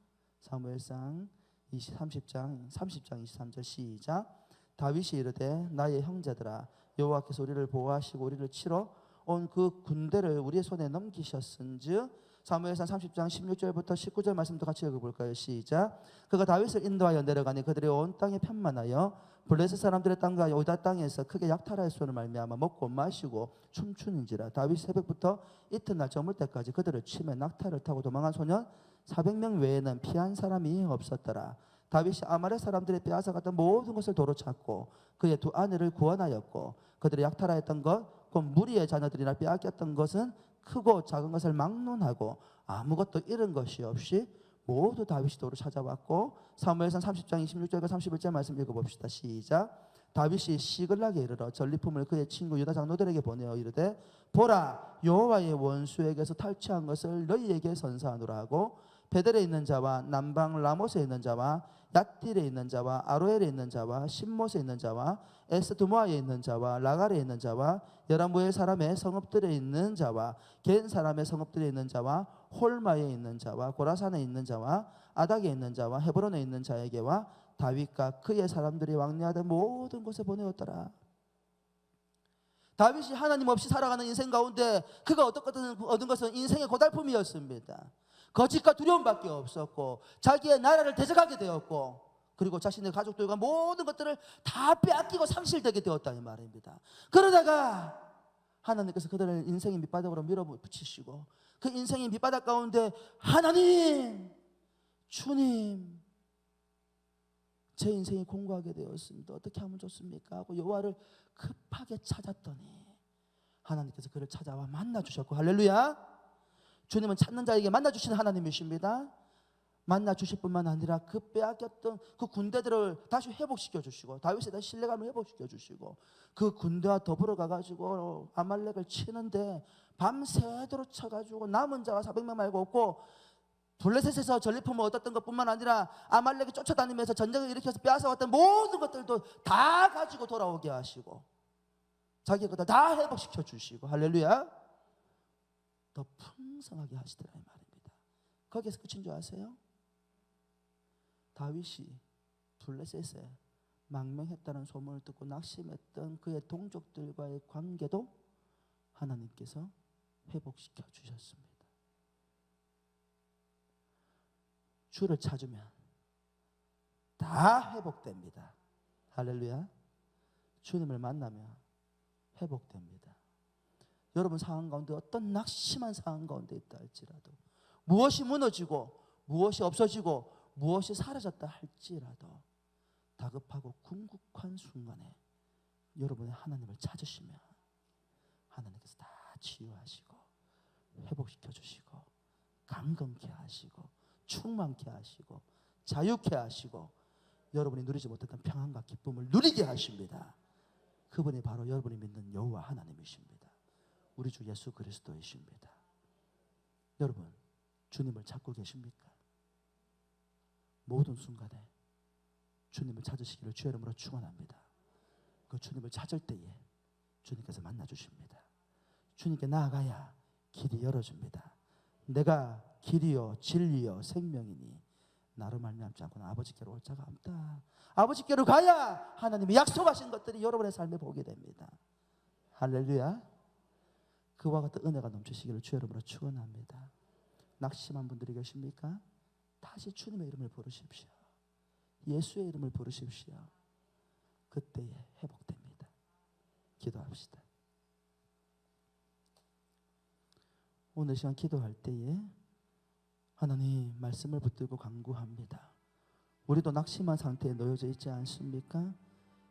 S1: 사무엘상 30장 23절 시작. 다윗이 이르되 나의 형제들아 여호와께서 우리를 보호하시고 우리를 치러 온 그 군대를 우리의 손에 넘기셨은즉. 사무엘상 30장 16절부터 19절 말씀도 같이 읽어볼까요? 시작. 그가 다윗을 인도하여 내려가니 그들이 온 땅에 편만하여 블레셋 사람들의 땅과 유다 땅에서 크게 약탈하였으므로 말미암아 먹고 마시고 춤추는지라. 다윗 새벽부터 이튿날 저물 때까지 그들을 치며 낙타를 타고 도망한 소년 400명 외에는 피한 사람이 없었더라. 다윗이 아말렉 사람들이 빼앗아갔던 모든 것을 도로 찾고 그의 두 아내를 구원하였고 그들이 약탈하였던 것 곧 무리의 자녀들이나 빼앗겼던 것은 크고 작은 것을 막론하고 아무것도 잃은 것이 없이 모두 다윗이 도로 찾아왔고. 사무엘상 30장 26절과 31절 말씀 읽어봅시다. 시작. 다윗이 시글락에 이르러 전리품을 그의 친구 유다 장로들에게 보내어 이르되 보라 여호와의 원수에게서 탈취한 것을 너희에게 선사하노라 하고 베델에 있는 자와 남방 라못에 있는 자와 얏딜에 있는 자와 아로엘에 있는 자와 신못에 있는 자와 에스드모아에 있는 자와 라갈에 있는 자와 여라무엘 사람의 성읍들에 있는 자와 겐 사람의 성읍들에 있는 자와 홀마에 있는 자와 고라산에 있는 자와 아닥에 있는 자와 헤브론에 있는 자에게와 다윗과 그의 사람들이 왕래하던 모든 곳에 보내었더라. 다윗이 하나님 없이 살아가는 인생 가운데 그가 얻은 것은 인생의 고달픔이었습니다. 거짓과 두려움밖에 없었고 자기의 나라를 대적하게 되었고 그리고 자신의 가족들과 모든 것들을 다 빼앗기고 상실되게 되었다는 말입니다. 그러다가 하나님께서 그들을 인생의 밑바닥으로 밀어붙이시고 그 인생의 밑바닥 가운데 하나님, 주님, 제 인생이 공고하게 되었습니다. 어떻게 하면 좋습니까? 하고 여호와를 급하게 찾았더니 하나님께서 그를 찾아와 만나주셨고 할렐루야. 주님은 찾는 자에게 만나주시는 하나님이십니다. 만나주실 뿐만 아니라 그 빼앗겼던 그 군대들을 다시 회복시켜 주시고 다윗에 다시 신뢰감을 회복시켜 주시고 그 군대와 더불어 가가지고 아말렉을 치는데 밤새도록 쳐가지고 남은 자가 400명 말고 없고 블레셋에서 전리품을 얻었던 것뿐만 아니라 아말렉이 쫓아다니면서 전쟁을 일으켜서 빼앗아왔던 모든 것들도 다 가지고 돌아오게 하시고 자기의 것들 다 회복시켜 주시고 할렐루야. 더 풍성하게 하시더라 이 말입니다. 거기에서 끝인 줄 아세요? 다윗이 블레셋에 망명했다는 소문을 듣고 낙심했던 그의 동족들과의 관계도 하나님께서 회복시켜 주셨습니다. 주를 찾으면 다 회복됩니다. 할렐루야. 주님을 만나면 회복됩니다. 여러분 상황 가운데 어떤 낙심한 상황 가운데 있다 할지라도 무엇이 무너지고 무엇이 없어지고 무엇이 사라졌다 할지라도 다급하고 궁극한 순간에 여러분의 하나님을 찾으시면 하나님께서 다 치유하시고 회복시켜 주시고 강건케 하시고 충만케 하시고 자유케 하시고 여러분이 누리지 못했던 평안과 기쁨을 누리게 하십니다. 그분이 바로 여러분이 믿는 여호와 하나님이십니다. 우리 주 예수 그리스도이십니다. 여러분 주님을 찾고 계십니까? 모든 순간에 주님을 찾으시기를 주의 이름으로 축원합니다. 그 주님을 찾을 때에 주님께서 만나주십니다. 주님께 나아가야 길이 열어줍니다. 내가 길이요 진리요 생명이니 나로 말미암지 않고는 아버지께로 올 자가 없다. 아버지께로 가야 하나님이 약속하신 것들이 여러분의 삶에 보게 됩니다. 할렐루야. 그와 같은 은혜가 넘치시기를 주의 이름으로 축원합니다. 낙심한 분들이 계십니까? 다시 주님의 이름을 부르십시오. 예수의 이름을 부르십시오. 그때에 회복됩니다. 기도합시다. 오늘 시간 기도할 때에 하나님 말씀을 붙들고 간구합니다. 우리도 낙심한 상태에 놓여져 있지 않습니까?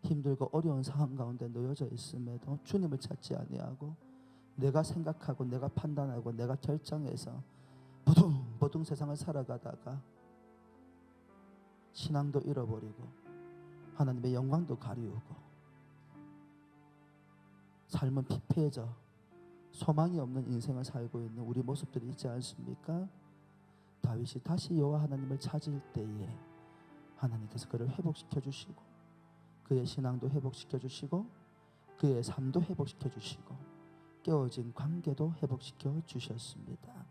S1: 힘들고 어려운 상황 가운데 놓여져 있음에도 주님을 찾지 아니하고 내가 생각하고 내가 판단하고 내가 결정해서 버둥버둥 세상을 살아가다가 신앙도 잃어버리고 하나님의 영광도 가리우고 삶은 피폐해져 소망이 없는 인생을 살고 있는 우리 모습들이 있지 않습니까? 다윗이 다시 여호와 하나님을 찾을 때에 하나님께서 그를 회복시켜 주시고 그의 신앙도 회복시켜 주시고 그의 삶도 회복시켜 주시고 깨어진 관계도 회복시켜 주셨습니다.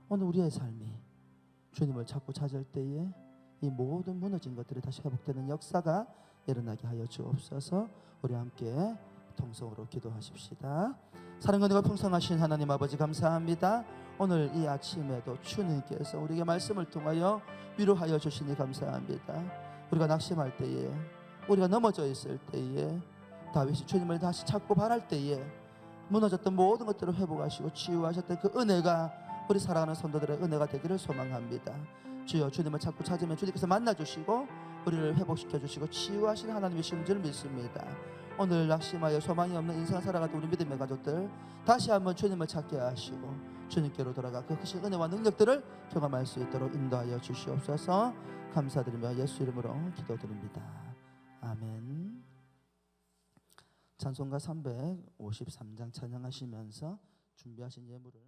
S1: 오늘 우리의 삶이 주님을 찾고 찾을 때에 이 모든 무너진 것들이 다시 회복되는 역사가 일어나게 하여 주옵소서. 우리 함께 통성으로 기도하십시다. 사랑과 은혜가 풍성하신 하나님 아버지 감사합니다. 오늘 이 아침에도 주님께서 우리에게 말씀을 통하여 위로하여 주시니 감사합니다. 우리가 낙심할 때에 우리가 넘어져 있을 때에 다윗이 주님을 다시 찾고 바랄 때에 무너졌던 모든 것들을 회복하시고 치유하셨던 그 은혜가 우리 사랑하는 성도들의 은혜가 되기를 소망합니다. 주여 주님을 찾고 찾으면 주님께서 만나주시고 우리를 회복시켜 주시고 치유하시는 하나님이신 줄 믿습니다. 오늘 낙심하여 소망이 없는 인생을 살아가던 우리 믿음의 가족들 다시 한번 주님을 찾게 하시고 주님께로 돌아가 그 크신 은혜와 능력들을 경험할 수 있도록 인도하여 주시옵소서. 감사드리며 예수 이름으로 기도드립니다. 아멘. 찬송가 353장 찬양하시면서 준비하신 예물을